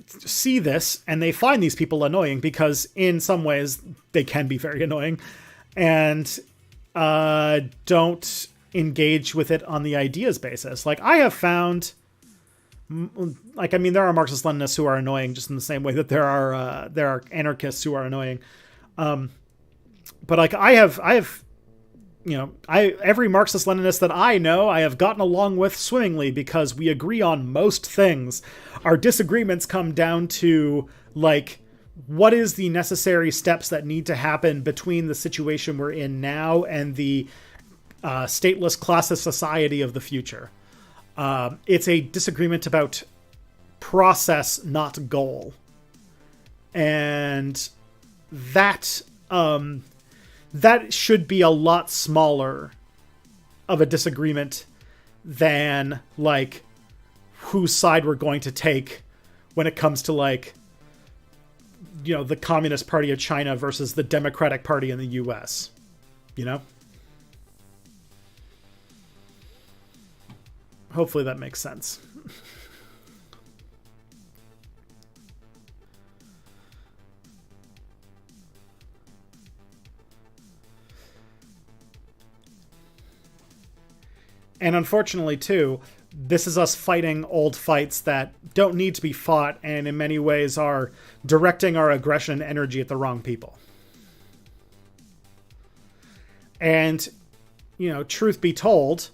see this and they find these people annoying because in some ways they can be very annoying and don't engage with it on the ideas basis. Like, I have found, like, I mean, there are Marxist-Leninists who are annoying just in the same way that there are anarchists who are annoying. But, like, I have every Marxist-Leninist that I know, I have gotten along with swimmingly because we agree on most things. Our disagreements come down to, like, what is the necessary steps that need to happen between the situation we're in now and the stateless classist society of the future. It's a disagreement about process, not goal. And that should be a lot smaller of a disagreement than, like, whose side we're going to take when it comes to, like, the Communist Party of China versus the Democratic Party in the US, Hopefully that makes sense. And unfortunately, too, this is us fighting old fights that don't need to be fought and in many ways are directing our aggression and energy at the wrong people. And, truth be told,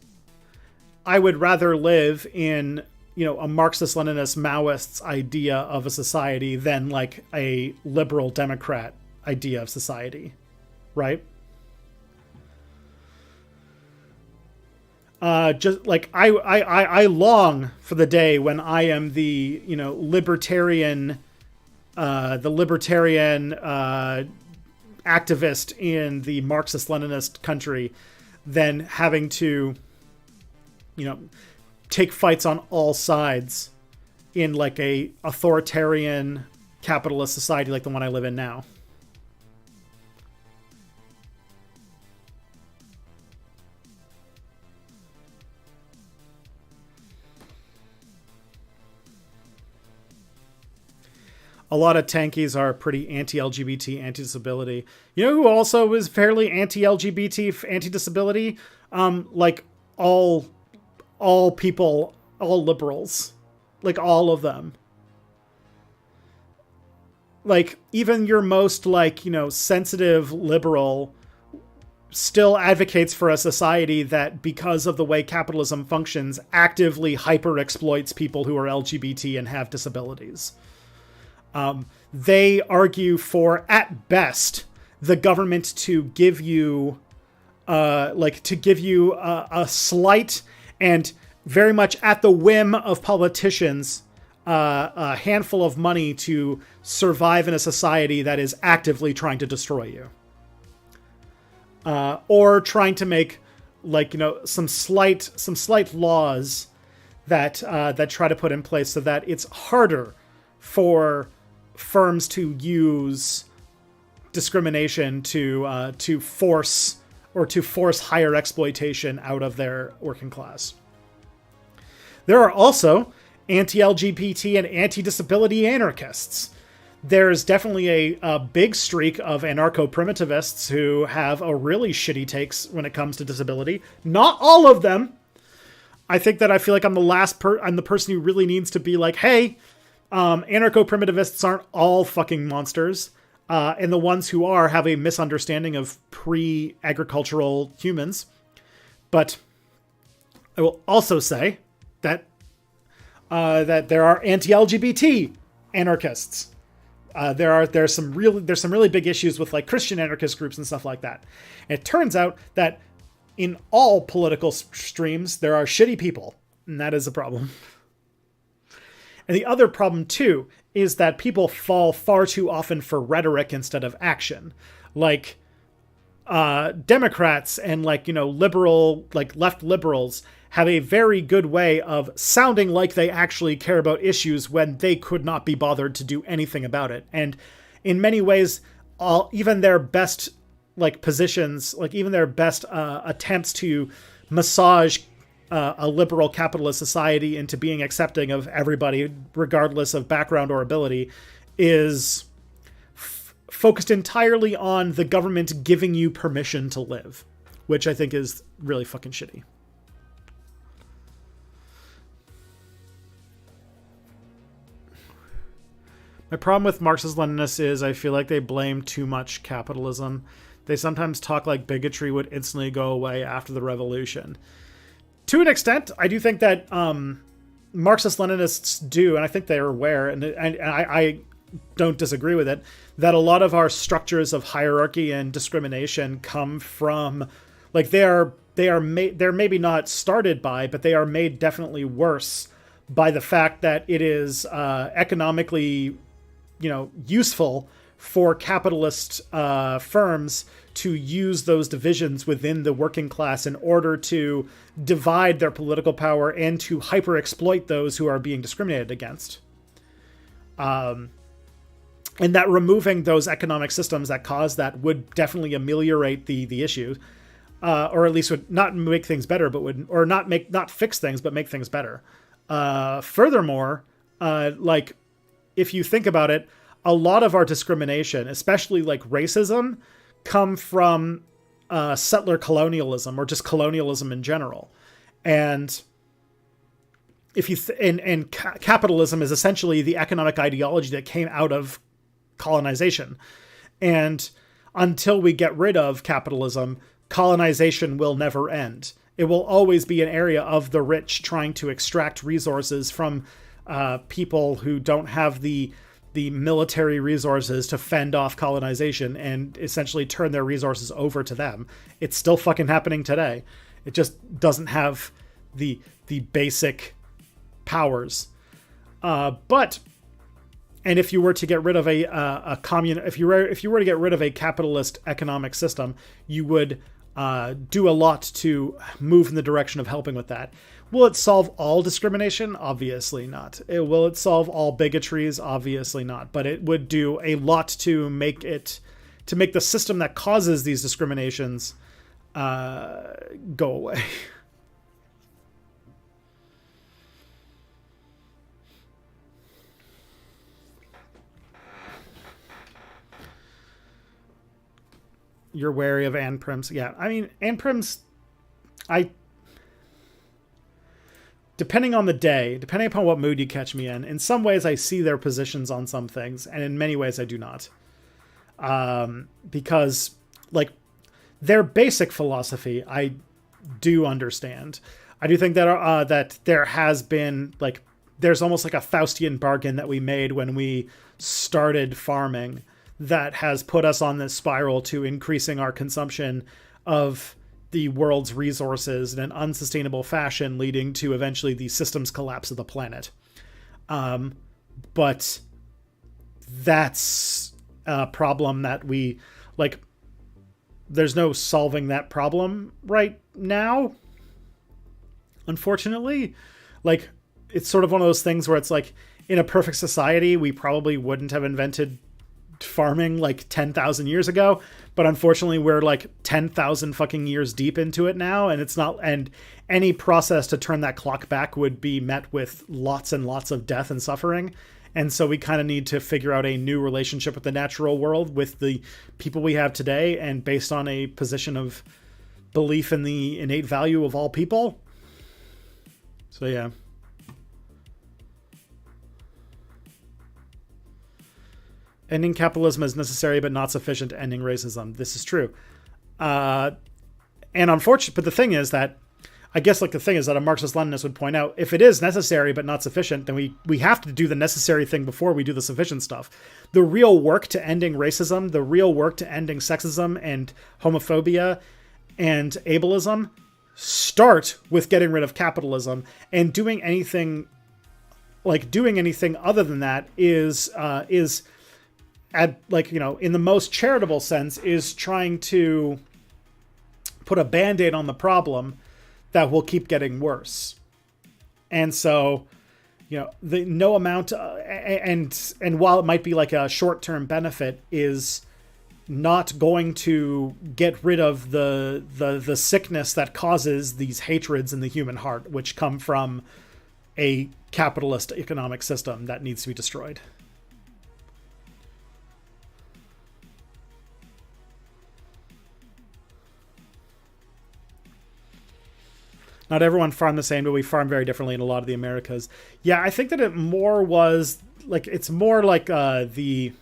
I would rather live in, a Marxist-Leninist Maoist's idea of a society than, like, a liberal Democrat idea of society, right? Just like I long for the day when I am the libertarian activist in the Marxist-Leninist country, than having to take fights on all sides in, like, a authoritarian capitalist society like the one I live in now. A lot of tankies are pretty anti-LGBT, anti-disability. You know who also is fairly anti-LGBT, anti-disability? Like, all people, all liberals. Like, all of them. Like, even your most, like, sensitive liberal still advocates for a society that, because of the way capitalism functions, actively hyper exploits people who are LGBT and have disabilities. They argue for, at best, the government to give you a slight and very much at the whim of politicians, a handful of money to survive in a society that is actively trying to destroy you. Or trying to make, some slight laws that try to put in place so that it's harder for firms to use discrimination to force higher exploitation out of their working class. There are also anti-LGBT and anti-disability anarchists. There's definitely a big streak of anarcho-primitivists who have a really shitty takes when it comes to disability. Not all of them. I feel like I'm the person who really needs to be like, hey, anarcho-primitivists aren't all fucking monsters. And the ones who are have a misunderstanding of pre-agricultural humans. But I will also say that there are anti-LGBT anarchists. There's some really big issues with Christian anarchist groups and stuff like that. And it turns out that in all political streams there are shitty people, and that is a problem. And the other problem too is that people fall far too often for rhetoric instead of action. Democrats and liberal, left liberals have a very good way of sounding like they actually care about issues when they could not be bothered to do anything about it. And in many ways, even their best positions, even their best attempts to massage a liberal capitalist society into being accepting of everybody, regardless of background or ability, is focused entirely on the government giving you permission to live, which I think is really fucking shitty. My problem with Marxist-Leninists is I feel like they blame too much capitalism. They sometimes talk like bigotry would instantly go away after the revolution. To an extent, I do think that Marxist-Leninists do, and I think they're aware, and I don't disagree with it, that a lot of our structures of hierarchy and discrimination come from, they're maybe not started by, but they are made definitely worse by the fact that it is economically useful for capitalist firms to use those divisions within the working class in order to divide their political power and to hyper-exploit those who are being discriminated against. And that removing those economic systems that cause that would definitely ameliorate the issue, or at least would not make things better, but not fix things, but make things better. Furthermore, if you think about it, a lot of our discrimination, especially racism, come from settler colonialism or just colonialism in general. And capitalism is essentially the economic ideology that came out of colonization. And until we get rid of capitalism, colonization will never end. It will always be an area of the rich trying to extract resources from people who don't have the military resources to fend off colonization and essentially turn their resources over to them. It's still fucking happening today. It just doesn't have the basic powers. And if you were to get rid of if you were to get rid of a capitalist economic system, you would do a lot to move in the direction of helping with that. Will it solve all discrimination? Obviously not. Will it solve all bigotries? Obviously not. But it would do a lot to make the system that causes these discriminations go away. You're wary of Ann Prims. Yeah, I mean, Ann Prims, depending on the day, depending upon what mood you catch me in some ways I see their positions on some things, and in many ways I do not. Because, their basic philosophy, I do understand. I do think that that there has been like there's almost like a Faustian bargain that we made when we started farming that has put us on this spiral to increasing our consumption of the world's resources in an unsustainable fashion, leading to eventually the systems collapse of the planet. But that's a problem that we like. There's no solving that problem right now. Unfortunately, like it's sort of one of those things where it's like in a perfect society, we probably wouldn't have invented farming like 10,000 years ago, but unfortunately we're like 10,000 fucking years deep into it now, and it's not, and any process to turn that clock back would be met with lots and lots of death and suffering. And so we kind of need to figure out a new relationship with the natural world with the people we have today, and based on a position of belief in the innate value of all people. So yeah. Ending capitalism is necessary but not sufficient to ending racism. This is true. And unfortunately, but the thing is that, I guess like the thing is that a Marxist-Leninist would point out, if it is necessary but not sufficient, then we have to do the necessary thing before we do the sufficient stuff. The real work to ending racism, the real work to ending sexism and homophobia and ableism start with getting rid of capitalism, and doing anything other than that is at, like, you know, in the most charitable sense, is trying to put a band-aid on the problem that will keep getting worse. And so, you know, the no amount and while it might be like a short-term benefit, is not going to get rid of the sickness that causes these hatreds in the human heart, which come from a capitalist economic system that needs to be destroyed. Not everyone farmed the same, but we farm very differently in a lot of the Americas. Yeah, I think that it more was like, it's more like the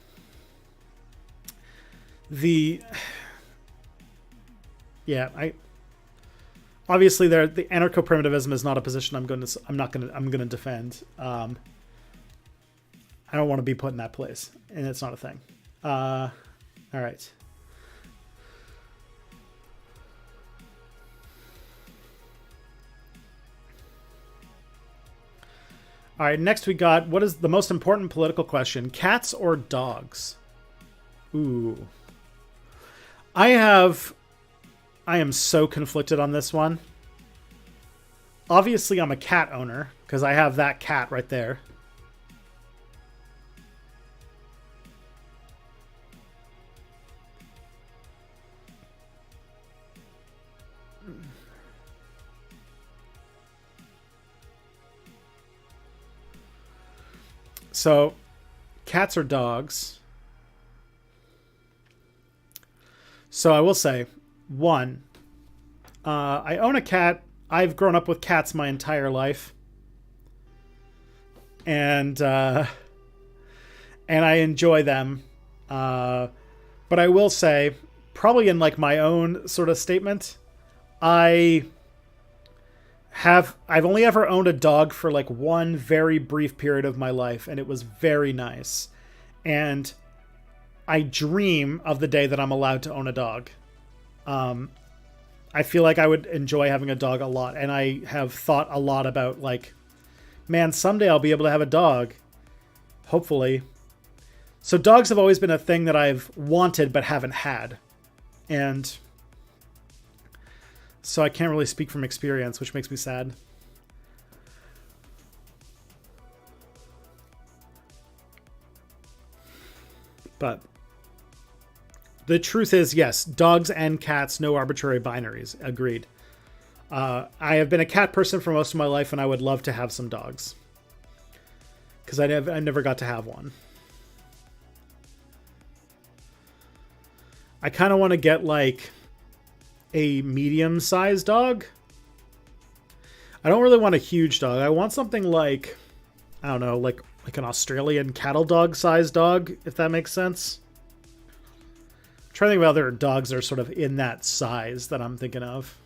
yeah, obviously the anarcho-primitivism is not a position I'm going to defend. I don't want to be put in that place, and it's not a thing. All right. All right, next we got, what is the most important political question? Cats or dogs? Ooh. I am so conflicted on this one. Obviously, I'm a cat owner, because I have that cat right there. So, cats or dogs? So I will say, one, I own a cat. I've grown up with cats my entire life, and I enjoy them. But I will say, probably in like my own sort of statement, I've only ever owned a dog for like one very brief period of my life, and it was very nice. And I dream of the day that I'm allowed to own a dog. I feel like I would enjoy having a dog a lot, and I have thought a lot about like, man, someday I'll be able to have a dog. Hopefully. So dogs have always been a thing that I've wanted but haven't had. And so I can't really speak from experience, which makes me sad. But the truth is, yes, dogs and cats, no arbitrary binaries. Agreed. I have been a cat person for most of my life, and I would love to have some dogs. Because I never got to have one. I kind of want to get like a medium-sized dog. I don't really want a huge dog. I want something like, I don't know, like an Australian cattle dog sized dog, if that makes sense. I'm trying to think of other dogs that are sort of in that size that I'm thinking of.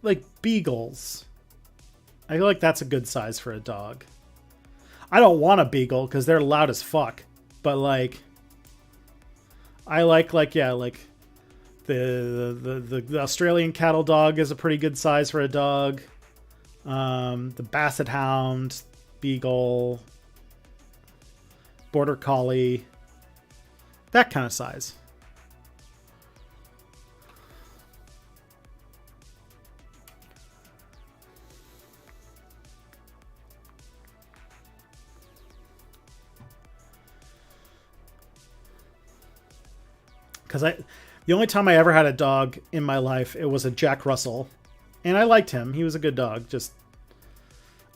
Like beagles. I feel like that's a good size for a dog. I don't want a beagle because they're loud as fuck. But like, I like the Australian cattle dog is a pretty good size for a dog. The Basset Hound, Beagle, Border Collie, that kind of size. Because the only time I ever had a dog in my life, it was a Jack Russell. And I liked him. He was a good dog. Just,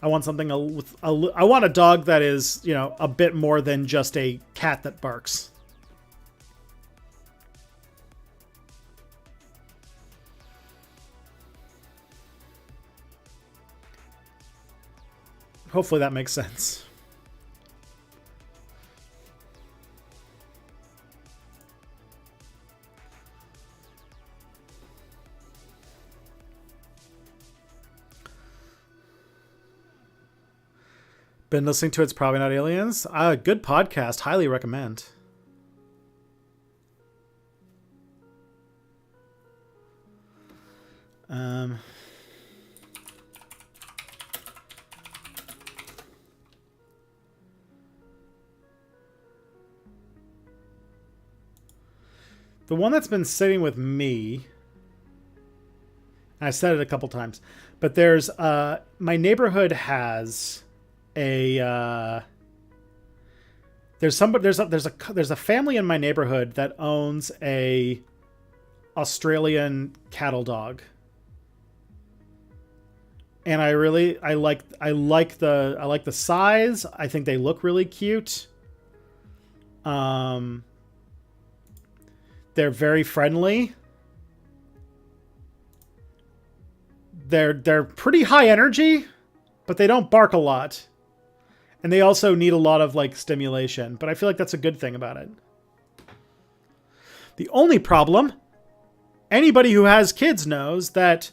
I want something, I want a dog that is, you know, a bit more than just a cat that barks. Hopefully that makes sense. Been listening to It's Probably Not Aliens. Good podcast. Highly recommend. The one that's been sitting with me, I said it a couple times, but there's my neighborhood has there's a family in my neighborhood that owns a Australian cattle dog, and I like the size. I think they look really cute. They're very friendly. They're pretty high energy, but they don't bark a lot. And they also need a lot of like stimulation, but I feel like that's a good thing about it. The only problem, anybody who has kids knows that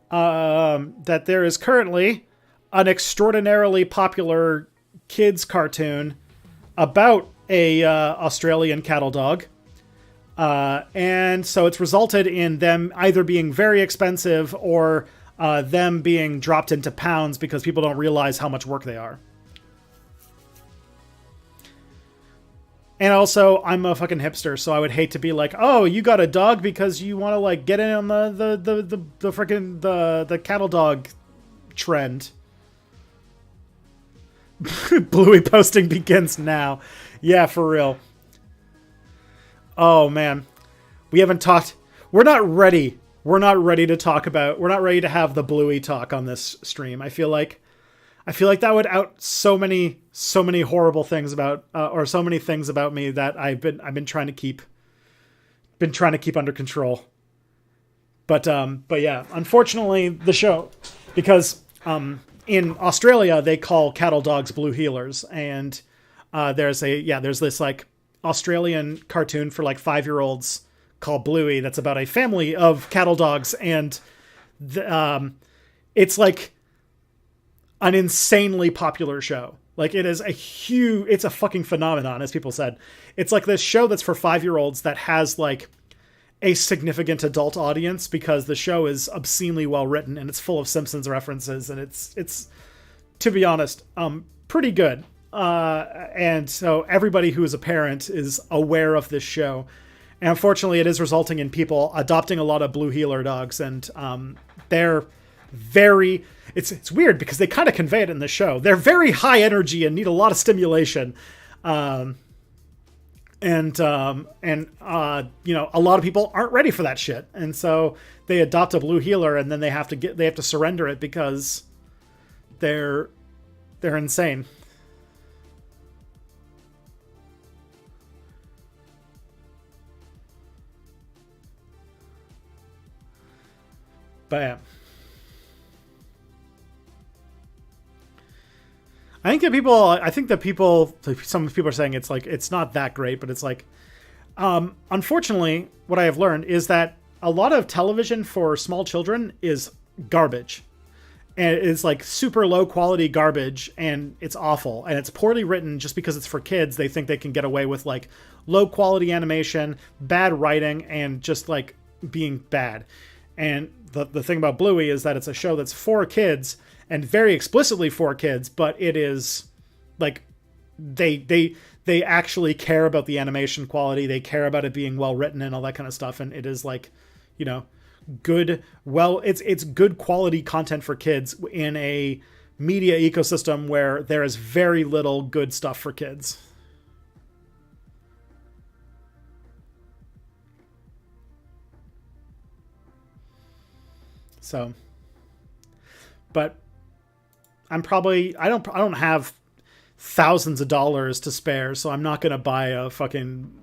that there is currently an extraordinarily popular kids cartoon about a Australian cattle dog. And so it's resulted in them either being very expensive or them being dropped into pounds because people don't realize how much work they are. And also, I'm a fucking hipster, so I would hate to be like, "Oh, you got a dog because you want to like get in on the freaking the cattle dog trend." Bluey posting begins now. Yeah, for real. Oh man, we haven't talked. We're not ready. We're not ready to talk about. We're not ready to have the Bluey talk on this stream. I feel like that would out so many horrible things about, or so many things about me that I've been trying to keep under control. But yeah, unfortunately, the show, because in Australia they call cattle dogs blue heelers, and there's this like Australian cartoon for like 5-year-olds called Bluey that's about a family of cattle dogs, and it's like an insanely popular show. Like it is it's a fucking phenomenon, as people said. It's like this show that's for 5-year-olds that has like a significant adult audience because the show is obscenely well written and it's full of Simpsons references, and it's to be honest, pretty good. And so everybody who is a parent is aware of this show. And unfortunately, it is resulting in people adopting a lot of blue heeler dogs, and they're very... It's weird because they kind of convey it in the show. They're very high energy and need a lot of stimulation. You know, a lot of people aren't ready for that shit, and so they adopt a blue healer, and then they have to surrender it because they're insane. But yeah. I think that some people are saying it's like, it's not that great, but it's like, unfortunately, what I have learned is that a lot of television for small children is garbage. And it's like super low quality garbage, and it's awful, and it's poorly written. Just because it's for kids, they think they can get away with like low quality animation, bad writing, and just like being bad. And the thing about Bluey is that it's a show that's for kids, and very explicitly for kids, but it is like they actually care about the animation quality. They care about it being well written and all that kind of stuff. And it is like, you know, good, well, it's good quality content for kids in a media ecosystem where there is very little good stuff for kids. So, but I don't have thousands of dollars to spare, so I'm not going to buy a fucking,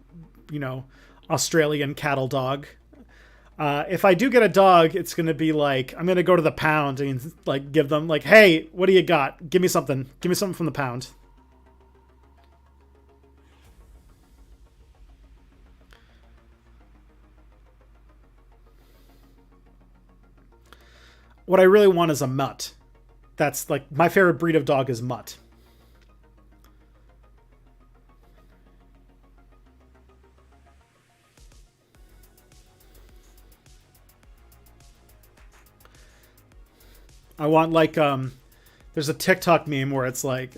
you know, Australian cattle dog. If I do get a dog, it's going to be like, I'm going to go to the pound and like give them like, hey, what do you got? Give me something. Give me something from the pound. What I really want is a mutt. That's like my favorite breed of dog is mutt. I want like there's a TikTok meme where it's like,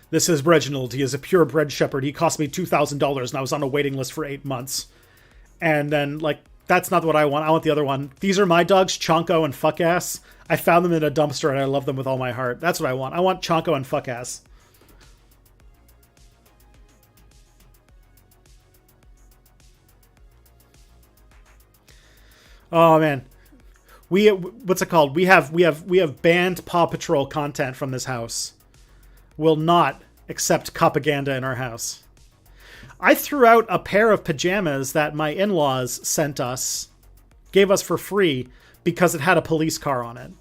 this is Reginald. He is a purebred shepherd. He cost me $2,000 and I was on a waiting list for 8 months. And then like, that's not what I want. I want the other one. These are my dogs, Chonko and Fuckass. I found them in a dumpster and I love them with all my heart. That's what I want. I want Chonko and Fuckass. Oh man. What's it called? We have banned Paw Patrol content from this house. Will not accept propaganda in our house. I threw out a pair of pajamas that my in-laws sent us, gave us for free, because it had a police car on it.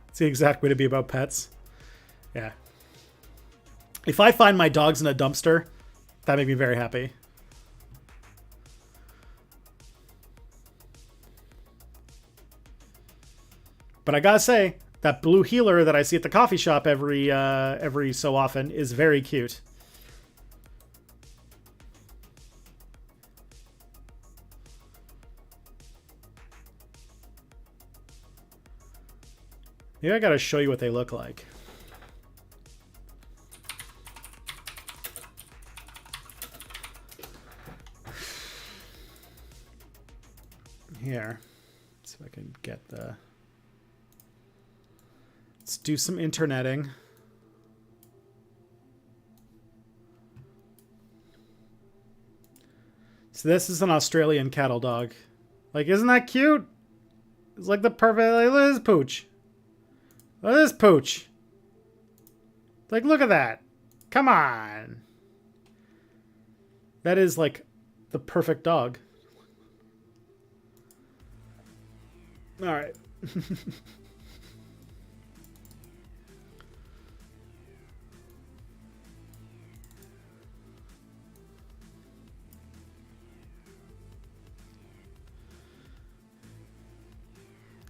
It's the exact way to be about pets. Yeah. If I find my dogs in a dumpster, that makes me very happy. But I gotta say, that blue healer that I see at the coffee shop every so often is very cute. Maybe I gotta show you what they look like. Here. See if I can get the... Let's do some interneting. So this is an Australian cattle dog. Like, isn't that cute? It's like the perfect... Like, look at this pooch. Look at this pooch. Like, look at that. Come on. That is, like, the perfect dog. All right.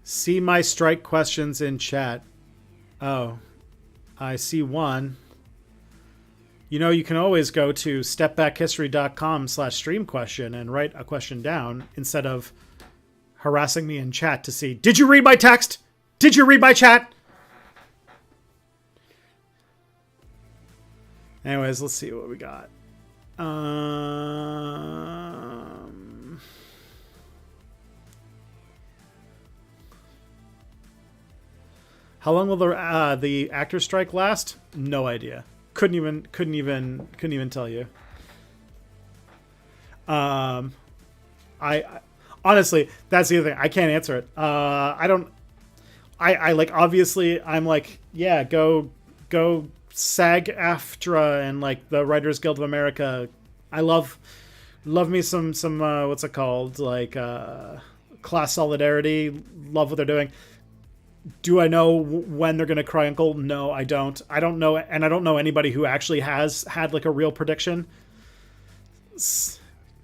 See my strike questions in chat. Oh, I see one. You know, you can always go to stepbackhistory.com/stream question and write a question down instead of harassing me in chat to see, did you read my text? Did you read my chat? Anyways, let's see what we got. How long will the actors strike last? No idea. Couldn't even tell you. I honestly, that's the other thing. I can't answer it. I like, obviously I'm like, yeah, go SAG-AFTRA and like the Writers Guild of America. I love me some what's it called, like class solidarity. Love what they're doing. Do I know when they're gonna cry uncle? No, I don't. I don't know, and I don't know anybody who actually has had like a real prediction.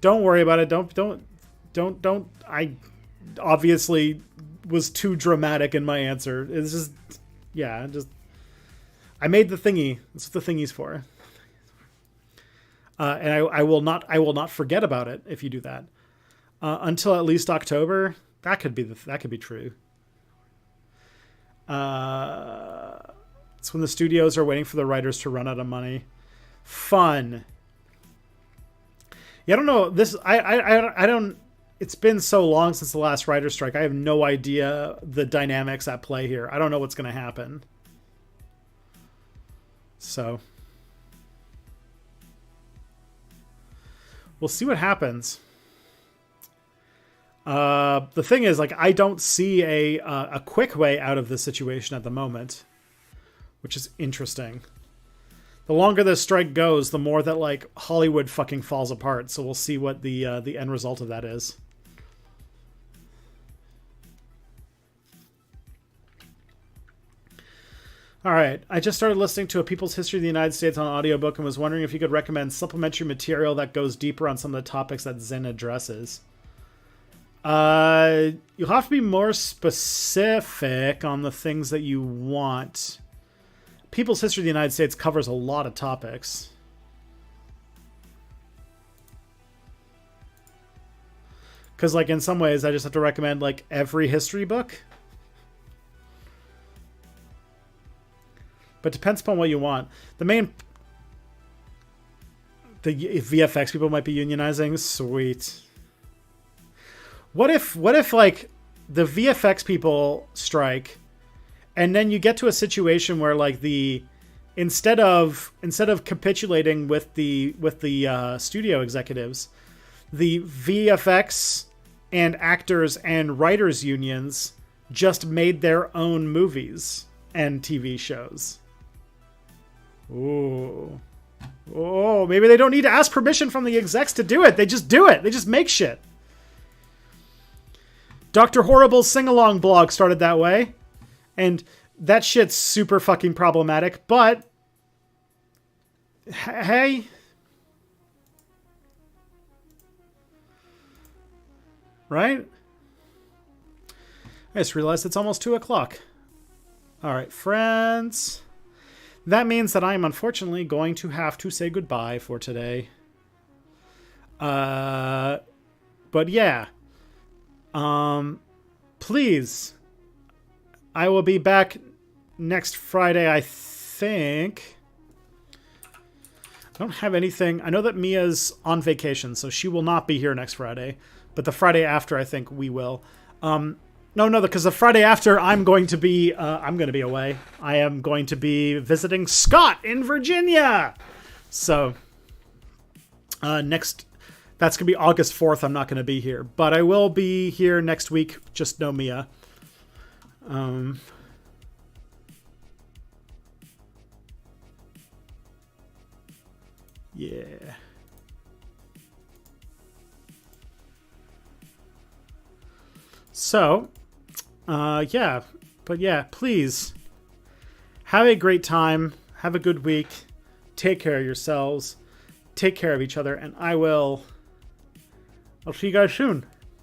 Don't worry about it. Don't. I obviously was too dramatic in my answer. It's just, yeah, just I made the thingy. That's what the thingy's for. And I will not forget about it if you do that. Until at least October. That could be true. It's when the studios are waiting for the writers to run out of money. Fun. Yeah, I don't know. I don't. It's been so long since the last writer's strike. I have no idea the dynamics at play here. I don't know what's going to happen. So we'll see what happens. The thing is, like, I don't see a quick way out of this situation at the moment, which is interesting. The longer this strike goes, the more that like Hollywood fucking falls apart. So we'll see what the end result of that is. All right, I just started listening to A People's History of the United States on audiobook and was wondering if you could recommend supplementary material that goes deeper on some of the topics that Zen addresses. You'll have to be more specific on the things that you want. People's History of the United States covers a lot of topics. Because, like, in some ways, I just have to recommend, like, every history book. But depends upon what you want. The VFX people might be unionizing. Sweet. What if like the VFX people strike, and then you get to a situation where like instead of capitulating with the studio executives, the VFX and actors and writers unions just made their own movies and TV shows. Ooh. Oh, maybe they don't need to ask permission from the execs to do it. They just do it. They just make shit. Dr. Horrible's sing-along blog started that way. And that shit's super fucking problematic. But, hey. Right? I just realized it's almost 2 o'clock. All right, friends. That means that I am unfortunately going to have to say goodbye for today. But yeah. Please. I will be back next Friday, I think. I don't have anything. I know that Mia's on vacation, so she will not be here next Friday. But the Friday after, I think we will. No, because the Friday after, I'm going to be away. I am going to be visiting Scott in Virginia. So, that's going to be August 4th. I'm not going to be here. But I will be here next week. Just know Mia. Yeah. So, yeah. But yeah, please have a great time. Have a good week. Take care of yourselves. Take care of each other. And I'll see you guys soon.